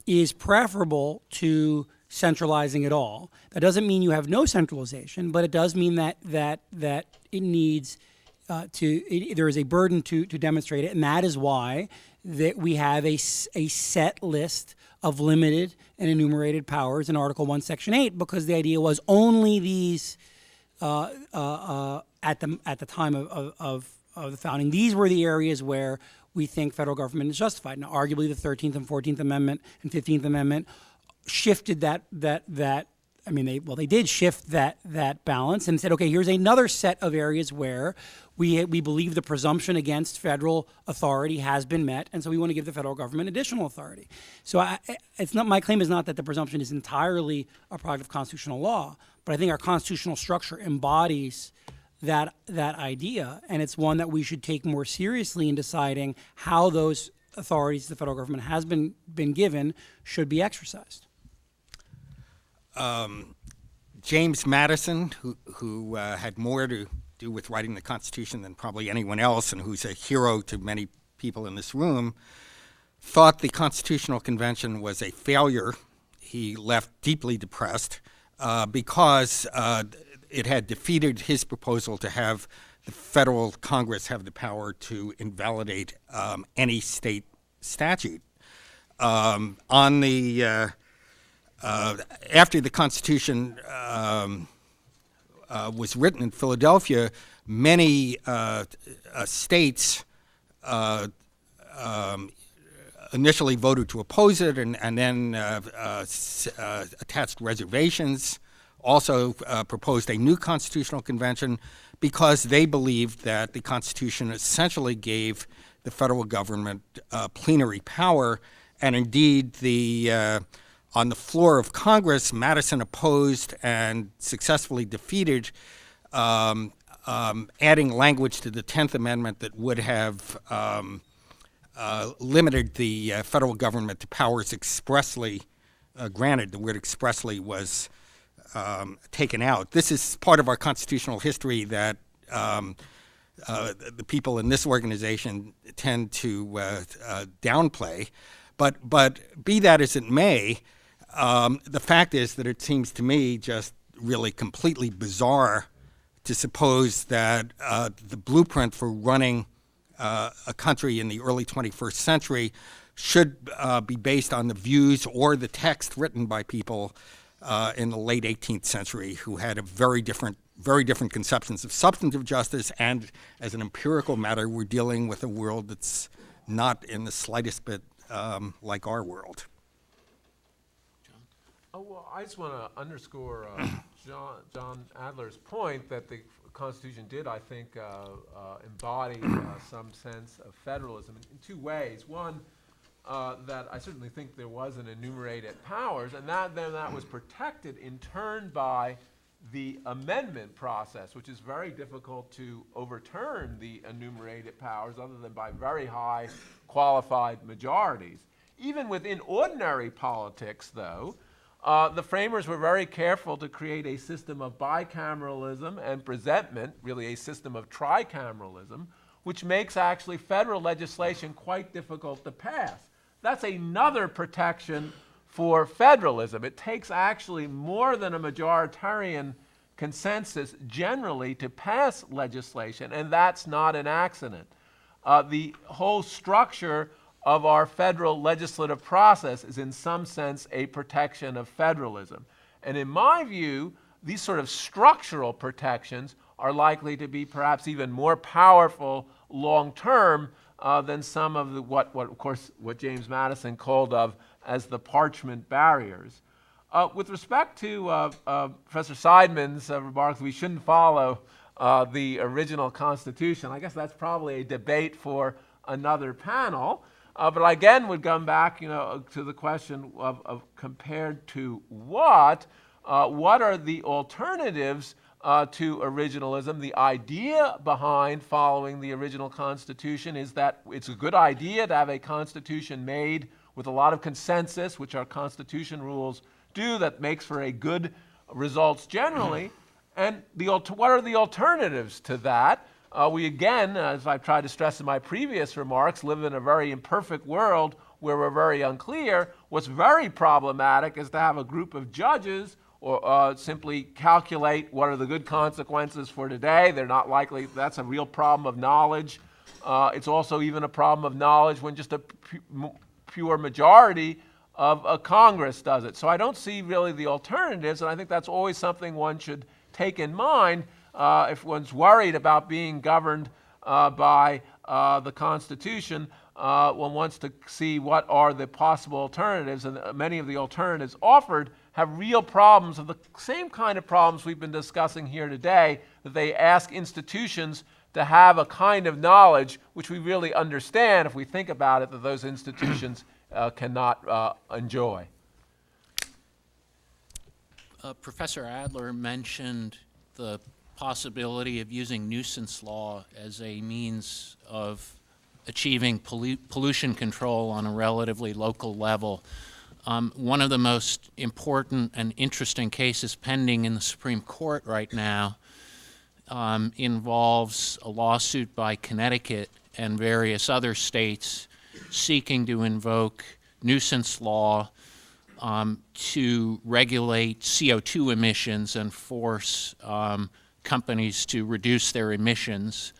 is preferable to centralizing it all. That doesn't mean you have no centralization, but it does mean that it needs there is a burden to demonstrate it, and that is why that we have a set list of limited and enumerated powers in Article 1, Section 8, because the idea was only these at the time of the founding, these were the areas where we think federal government is justified. Now, arguably, the 13th and 14th Amendment and 15th Amendment shifted that. I mean, they did shift that balance and said, okay, here's another set of areas where we believe the presumption against federal authority has been met, and so we want to give the federal government additional authority. So my claim is not that the presumption is entirely a product of constitutional law, but I think our constitutional structure embodies that idea, and it's one that we should take more seriously in deciding how those authorities the federal government has been given should be exercised. James Madison, who had more to do with writing the Constitution than probably anyone else, and who's a hero to many people in this room, thought the Constitutional Convention was a failure. He left deeply depressed because it had defeated his proposal to have the federal Congress have the power to invalidate any state statute. After the Constitution was written in Philadelphia, many states initially voted to oppose it, and then attached reservations, also proposed a new constitutional convention because they believed that the Constitution essentially gave the federal government plenary power, and indeed on the floor of Congress, Madison opposed and successfully defeated adding language to the 10th Amendment that would have limited the federal government to powers expressly granted. The word expressly was taken out. This is part of our constitutional history that the people in this organization tend to downplay. But be that as it may, the fact is that it seems to me just really completely bizarre to suppose that the blueprint for running a country in the early 21st century should be based on the views or the text written by people in the late 18th century who had very different conceptions of substantive justice, and as an empirical matter, we're dealing with a world that's not in the slightest bit like our world. Well, I just want to underscore John Adler's point that the Constitution did, I think, embody some sense of federalism in two ways. One, that I certainly think there was an enumerated powers, and that was protected in turn by the amendment process, which is very difficult to overturn the enumerated powers other than by very high qualified majorities. Even within ordinary politics, though, the framers were very careful to create a system of bicameralism and presentment, really a system of tricameralism, which makes actually federal legislation quite difficult to pass. That's another protection for federalism. It takes actually more than a majoritarian consensus generally to pass legislation, and that's not an accident. The whole structure of our federal legislative process is in some sense a protection of federalism. And in my view, these sort of structural protections are likely to be perhaps even more powerful long-term than some of the, what James Madison called of as the parchment barriers. With respect to Professor Seidman's remarks, we shouldn't follow the original Constitution. I guess that's probably a debate for another panel. But I again would come back, to the question of compared to what are the alternatives to originalism? The idea behind following the original Constitution is that it's a good idea to have a Constitution made with a lot of consensus, which our Constitution rules do, that makes for a good results generally. And what are the alternatives to that? We again, as I've tried to stress in my previous remarks, live in a very imperfect world where we're very unclear. What's very problematic is to have a group of judges or simply calculate what are the good consequences for today. They're not likely. That's a real problem of knowledge. It's also even a problem of knowledge when just a pure majority of a Congress does it. So I don't see really the alternatives, and I think that's always something one should take in mind if one's worried about being governed by the Constitution. One wants to see what are the possible alternatives, and many of the alternatives offered have real problems of the same kind of problems we've been discussing here today, that they ask institutions to have a kind of knowledge which we really understand, if we think about it, that those institutions cannot enjoy. Professor Adler mentioned the possibility of using nuisance law as a means of achieving pollution control on a relatively local level. One of the most important and interesting cases pending in the Supreme Court right now involves a lawsuit by Connecticut and various other states seeking to invoke nuisance law to regulate CO2 emissions and force companies to reduce their emissions.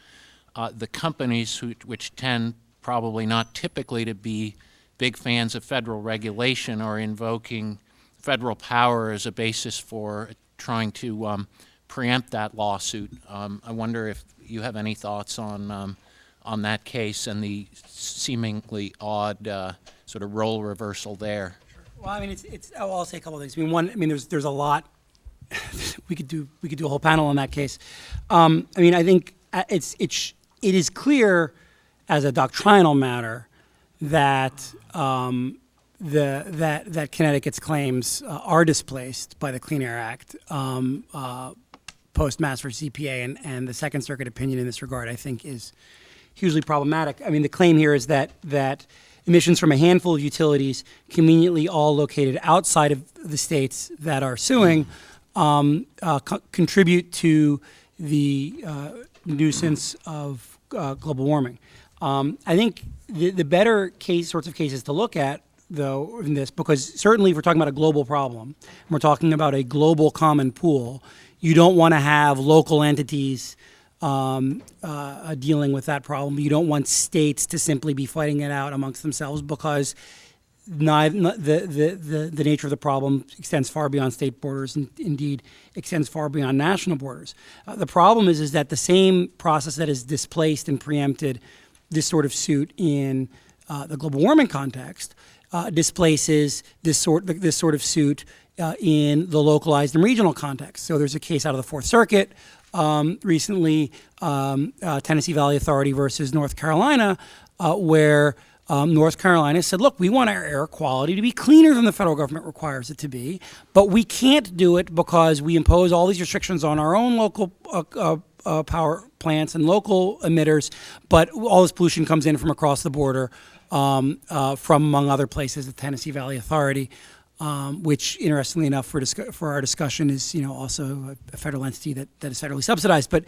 The companies which tend probably not typically to be big fans of federal regulation are invoking federal power as a basis for trying to preempt that lawsuit. I wonder if you have any thoughts on that case and the seemingly odd sort of role reversal there. Well, I mean, I'll say a couple of things. I mean, one, there's a lot. we could do a whole panel on that case. I mean, I think it is clear as a doctrinal matter that that Connecticut's claims are displaced by the Clean Air Act post Mass versus EPA, and the Second Circuit opinion in this regard, I think, is hugely problematic. I mean, the claim here is that emissions from a handful of utilities, conveniently all located outside of the states that are suing, contribute to the nuisance of global warming. I think the better sorts of cases to look at, though, in this, because certainly if we're talking about a global problem, and we're talking about a global common pool, you don't want to have local entities dealing with that problem. You don't want states to simply be fighting it out amongst themselves, because the nature of the problem extends far beyond state borders, and indeed extends far beyond national borders. The problem is that the same process that has displaced and preempted this sort of suit in the global warming context displaces this sort of suit in the localized and regional context. So there's a case out of the Fourth Circuit recently, Tennessee Valley Authority versus North Carolina, where North Carolina said, look, we want our air quality to be cleaner than the federal government requires it to be, but we can't do it because we impose all these restrictions on our own local power plants and local emitters, but all this pollution comes in from across the border from, among other places, the Tennessee Valley Authority, which, interestingly enough, for our discussion, is also a federal entity that is federally subsidized. But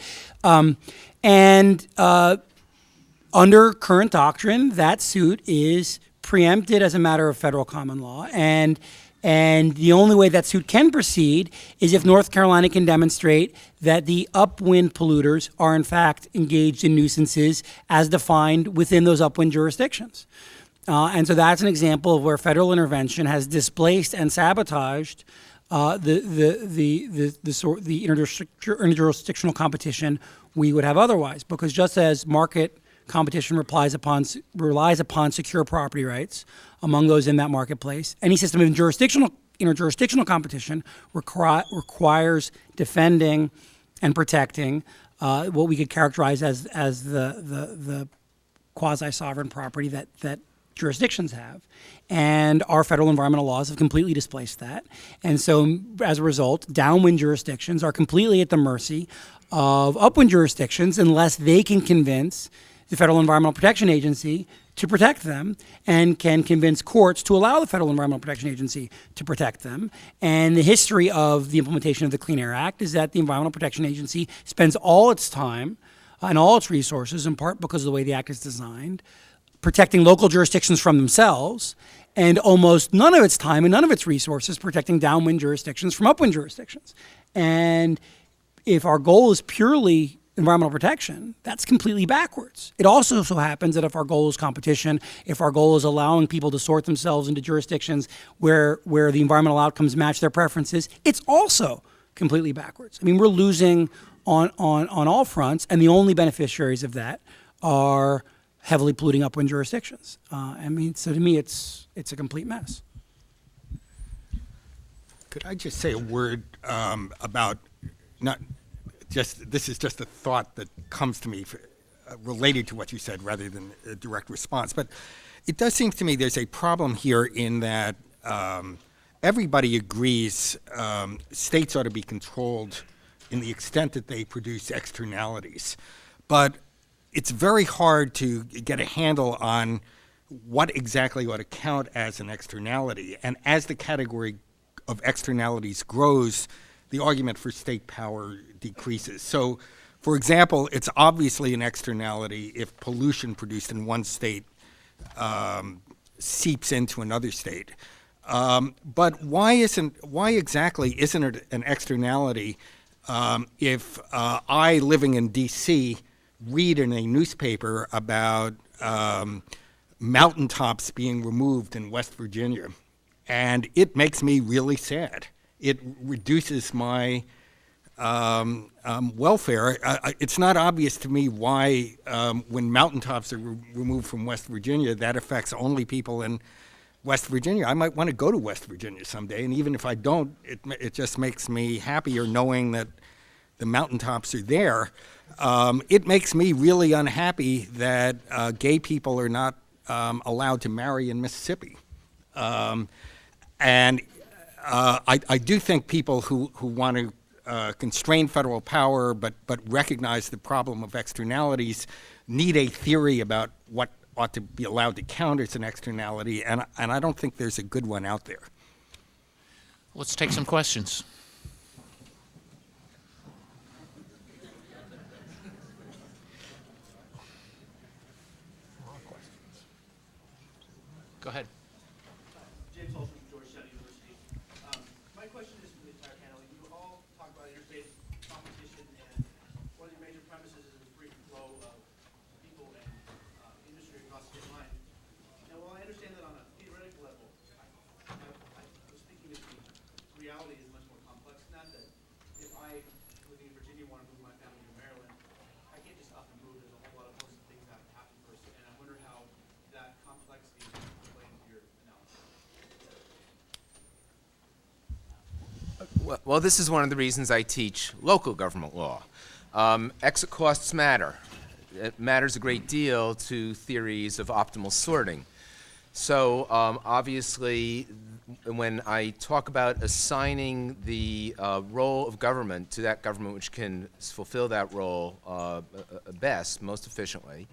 under current doctrine, that suit is preempted as a matter of federal common law, and the only way that suit can proceed is if North Carolina can demonstrate that the upwind polluters are in fact engaged in nuisances as defined within those upwind jurisdictions. And so that's an example of where federal intervention has displaced and sabotaged the interjurisdictional competition we would have otherwise. Because just as market competition relies upon secure property rights among those in that marketplace, any system of interjurisdictional competition requires defending and protecting what we could characterize as the quasi-sovereign property that jurisdictions have. And our federal environmental laws have completely displaced that. And so as a result, downwind jurisdictions are completely at the mercy of upwind jurisdictions unless they can convince the Federal Environmental Protection Agency to protect them and can convince courts to allow the Federal Environmental Protection Agency to protect them. And the history of the implementation of the Clean Air Act is that the Environmental Protection Agency spends all its time and all its resources, in part because of the way the Act is designed, protecting local jurisdictions from themselves, and almost none of its time and none of its resources protecting downwind jurisdictions from upwind jurisdictions. And if our goal is purely environmental protection, that's completely backwards. It also so happens that if our goal is competition, if our goal is allowing people to sort themselves into jurisdictions where the environmental outcomes match their preferences, it's also completely backwards. I mean, we're losing on all fronts, and the only beneficiaries of that are heavily polluting upwind jurisdictions. So to me, it's a complete mess. Could I just say a word about this is just a thought that comes to me related to what you said rather than a direct response. But it does seem to me there's a problem here in that everybody agrees states ought to be controlled in the extent that they produce externalities. But it's very hard to get a handle on what exactly ought to count as an externality. And as the category of externalities grows, the argument for state power decreases. So, for example, it's obviously an externality if pollution produced in one state seeps into another state. But why exactly isn't it an externality if I, living in D.C., read in a newspaper about mountaintops being removed in West Virginia, and it makes me really sad. It reduces my welfare. It's not obvious to me why, when mountaintops are removed from West Virginia, that affects only people in West Virginia. I might want to go to West Virginia someday, and even if I don't, it just makes me happier knowing that the mountaintops are there. It makes me really unhappy that gay people are not allowed to marry in Mississippi. I do think people who want to constrain federal power but recognize the problem of externalities need a theory about what ought to be allowed to count as an externality, and I don't think there's a good one out there. Let's take some questions. Go ahead. My question is for the entire panel. You all talk about interstate competition, and one of your major premises is the free flow of people and industry across state lines. Now, while I understand that on a theoretical level, I was thinking that the reality is much more complex than that. That if I, living in Virginia, want to move my family to Maryland, I can't just up and move. There's a whole lot of host of things that have to happen first, and I wonder how that complexity is play into your Well, this is one of the reasons I teach local government law. Exit costs matter. It matters a great deal to theories of optimal sorting. So obviously, when I talk about assigning the role of government to that government which can fulfill that role best, most efficiently,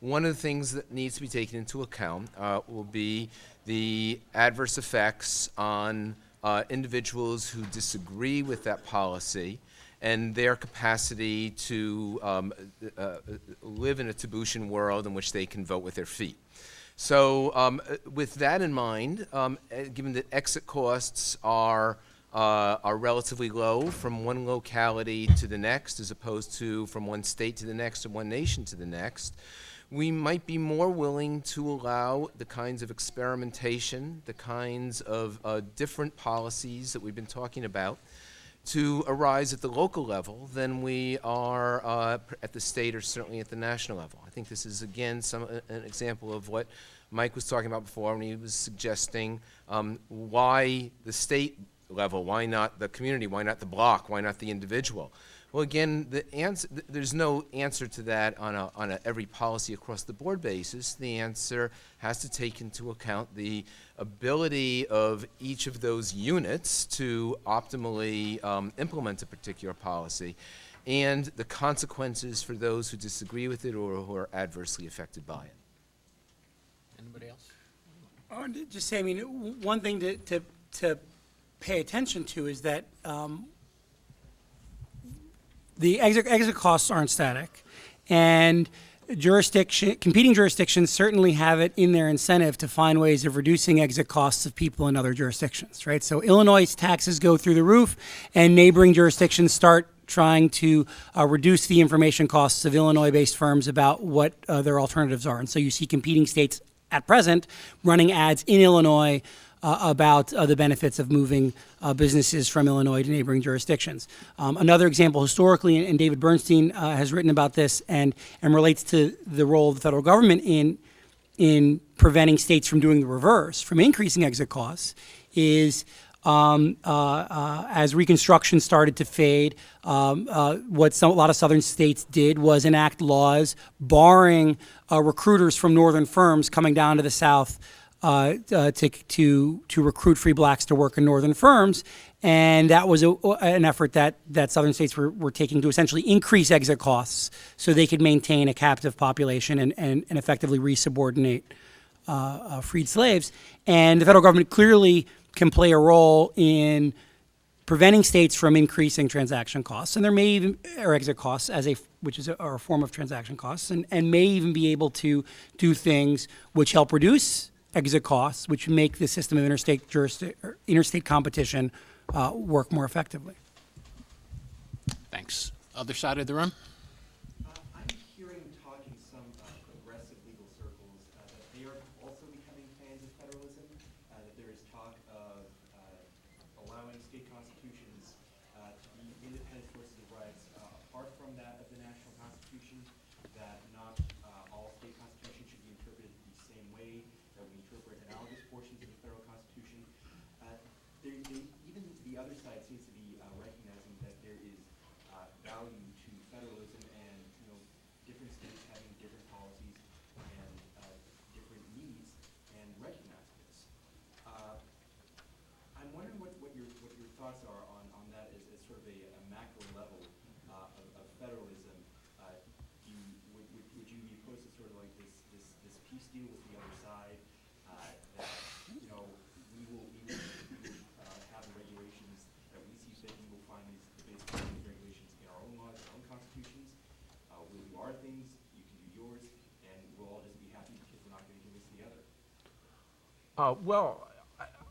one of the things that needs to be taken into account will be the adverse effects on individuals who disagree with that policy and their capacity to live in a Taboosian world in which they can vote with their feet. So with that in mind, given that exit costs are relatively low from one locality to the next as opposed to from one state to the next or one nation to the next, we might be more willing to allow the kinds of experimentation, the kinds of different policies that we've been talking about to arise at the local level than we are at the state or certainly at the national level. I think this is, again, an example of what Mike was talking about before when he was suggesting why the state level, why not the community, why not the block, why not the individual? Well, again, there's no answer to that on a every policy across the board basis. The answer has to take into account the ability of each of those units to optimally implement a particular policy and the consequences for those who disagree with it or who are adversely affected by it. Anybody else? Just say, I mean, one thing to pay attention to is that the exit costs aren't static, and competing jurisdictions certainly have it in their incentive to find ways of reducing exit costs of people in other jurisdictions, right? So Illinois' taxes go through the roof, and neighboring jurisdictions start trying to reduce the information costs of Illinois-based firms about what their alternatives are. And so you see competing states at present running ads in Illinois about the benefits of moving businesses from Illinois to neighboring jurisdictions. Another example historically, and David Bernstein has written about this and relates to the role of the federal government in preventing states from doing the reverse, from increasing exit costs, is as Reconstruction started to fade, what a lot of southern states did was enact laws barring recruiters from northern firms coming down to the South to recruit free blacks to work in northern firms, and that was an effort that southern states were taking to essentially increase exit costs so they could maintain a captive population and effectively resubordinate freed slaves. And the federal government clearly can play a role in preventing states from increasing transaction costs, and there may even, or exit costs, which is a form of transaction costs, and may even be able to do things which help reduce exit costs, which make the system of interstate competition work more effectively. Thanks. Other side of the room? I'm hearing talk in some progressive legal circles that they are also becoming fans of federalism, that there is talk of allowing state constitutions to be independent sources of rights apart from that of the national constitution, that not all state constitutions should be interpreted the same way that we interpret analogous portions of the federal constitution. Even the other side seems to be recognizing that there is value to federalism and different states having different policies and different needs, and recognize this. I'm wondering what your thoughts are on that as sort of a macro level of federalism. Would you be opposed to sort of like this peace deal with the other side that we will have regulations that we see fit, and we'll find the basic regulations in our own laws, our own constitutions. We'll do our things, you can do yours, and we'll all just be happy because we're not going to give this to the other. Well,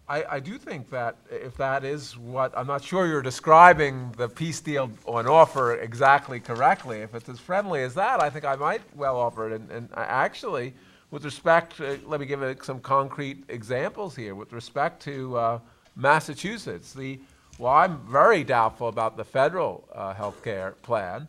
I do think that if that is what, I'm not sure you're describing the peace deal on offer exactly correctly. If it's as friendly as that, I think I might well offer it. And I actually, with respect to, let me give some concrete examples here. With respect to Massachusetts, while I'm very doubtful about the federal health care plan,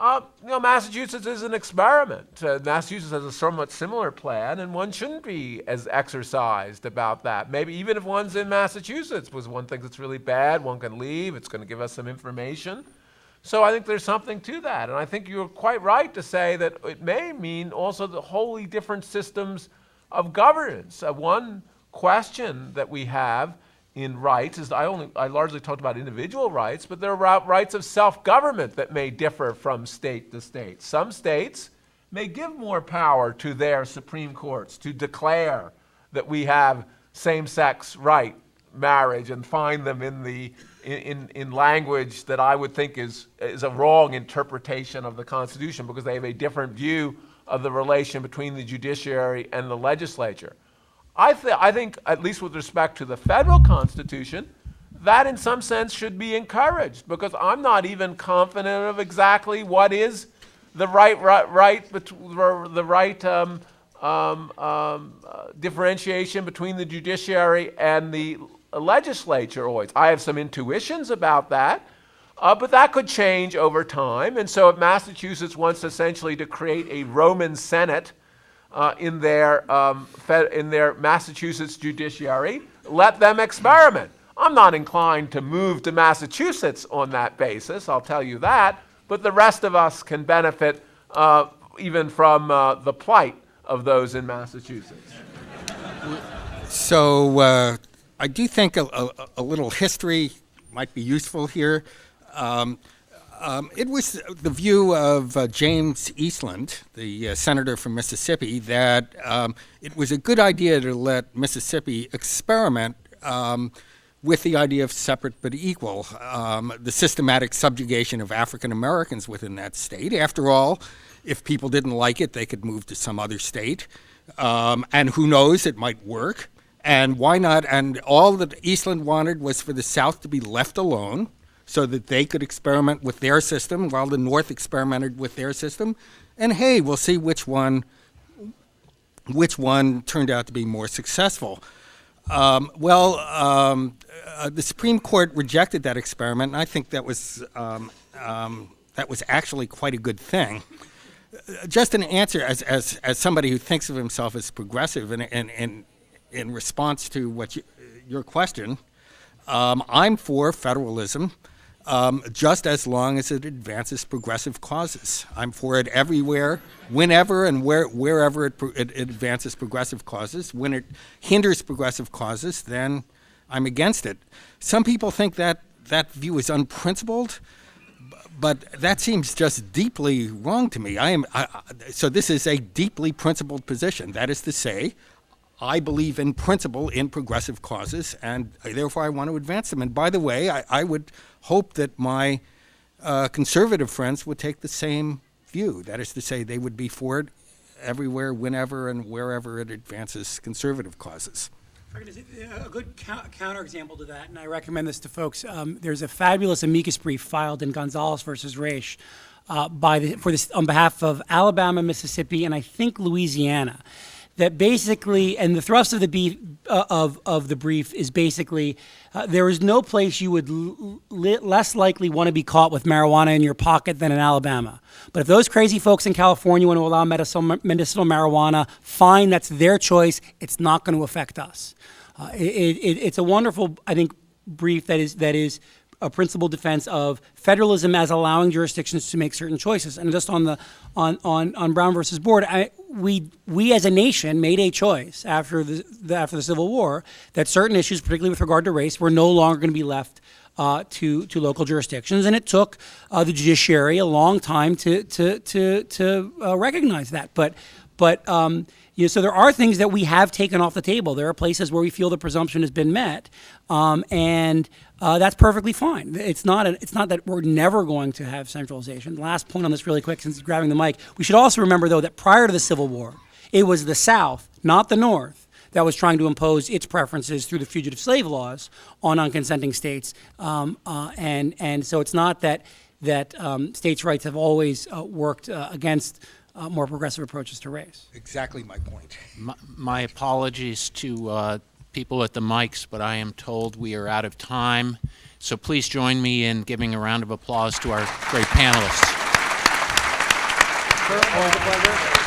Massachusetts is an experiment. Massachusetts has a somewhat similar plan, and one shouldn't be as exercised about that. Maybe even if one's in Massachusetts, because one thinks it's really bad, one can leave, it's going to give us some information. So I think there's something to that, and I think you're quite right to say that it may mean also the wholly different systems of governance. One question that we have in rights is, I largely talked about individual rights, but there are rights of self-government that may differ from state to state. Some states may give more power to their Supreme Courts to declare that we have same-sex marriage and find them in language that I would think is a wrong interpretation of the Constitution because they have a different view of the relation between the judiciary and the legislature. I think, at least with respect to the federal Constitution, that in some sense should be encouraged, because I'm not even confident of exactly what is the differentiation between the judiciary and the legislature always. I have some intuitions about that, but that could change over time. And so if Massachusetts wants essentially to create a Roman Senate in their Massachusetts judiciary, let them experiment. I'm not inclined to move to Massachusetts on that basis, I'll tell you that, but the rest of us can benefit even from the plight of those in Massachusetts. So I do think a little history might be useful here. It was the view of James Eastland, the senator from Mississippi, that it was a good idea to let Mississippi experiment with the idea of separate but equal, the systematic subjugation of African Americans within that state. After all, if people didn't like it, they could move to some other state. And who knows, it might work. And why not? And all that Eastland wanted was for the South to be left alone so that they could experiment with their system while the North experimented with their system. And hey, we'll see which one turned out to be more successful. The Supreme Court rejected that experiment, and I think that was actually quite a good thing. Just an answer as somebody who thinks of himself as progressive, and in response to your question, I'm for federalism, just as long as it advances progressive causes. I'm for it everywhere, whenever and wherever it advances progressive causes. When it hinders progressive causes, then I'm against it. Some people think that view is unprincipled, but that seems just deeply wrong to me. So this is a deeply principled position. That is to say, I believe in principle in progressive causes, and therefore I want to advance them. And by the way, I would hope that my conservative friends would take the same view. That is to say, they would be for it everywhere, whenever, and wherever it advances conservative causes. A good counterexample to that, and I recommend this to folks, there's a fabulous amicus brief filed in Gonzalez versus Raich on behalf of Alabama, Mississippi, and I think Louisiana. That basically, and the thrust of the brief is basically, there is no place you would less likely want to be caught with marijuana in your pocket than in Alabama. But if those crazy folks in California want to allow medicinal marijuana, fine, that's their choice. It's not going to affect us. It's a wonderful, I think, brief that is a principled defense of federalism as allowing jurisdictions to make certain choices. And just on Brown versus Board, we as a nation made a choice after the Civil War that certain issues, particularly with regard to race, were no longer going to be left to local jurisdictions, and it took the judiciary a long time to recognize that. But so there are things that we have taken off the table. There are places where we feel the presumption has been met, and that's perfectly fine. It's not that we're never going to have centralization. Last point on this really quick, since grabbing the mic. We should also remember, though, that prior to the Civil War, it was the South, not the North, that was trying to impose its preferences through the fugitive slave laws on unconsenting states. And so it's not that states' rights have always worked against more progressive approaches to race. Exactly my point. My apologies to people at the mics, but I am told we are out of time. So please join me in giving a round of applause to our great panelists. Sir, always a pleasure.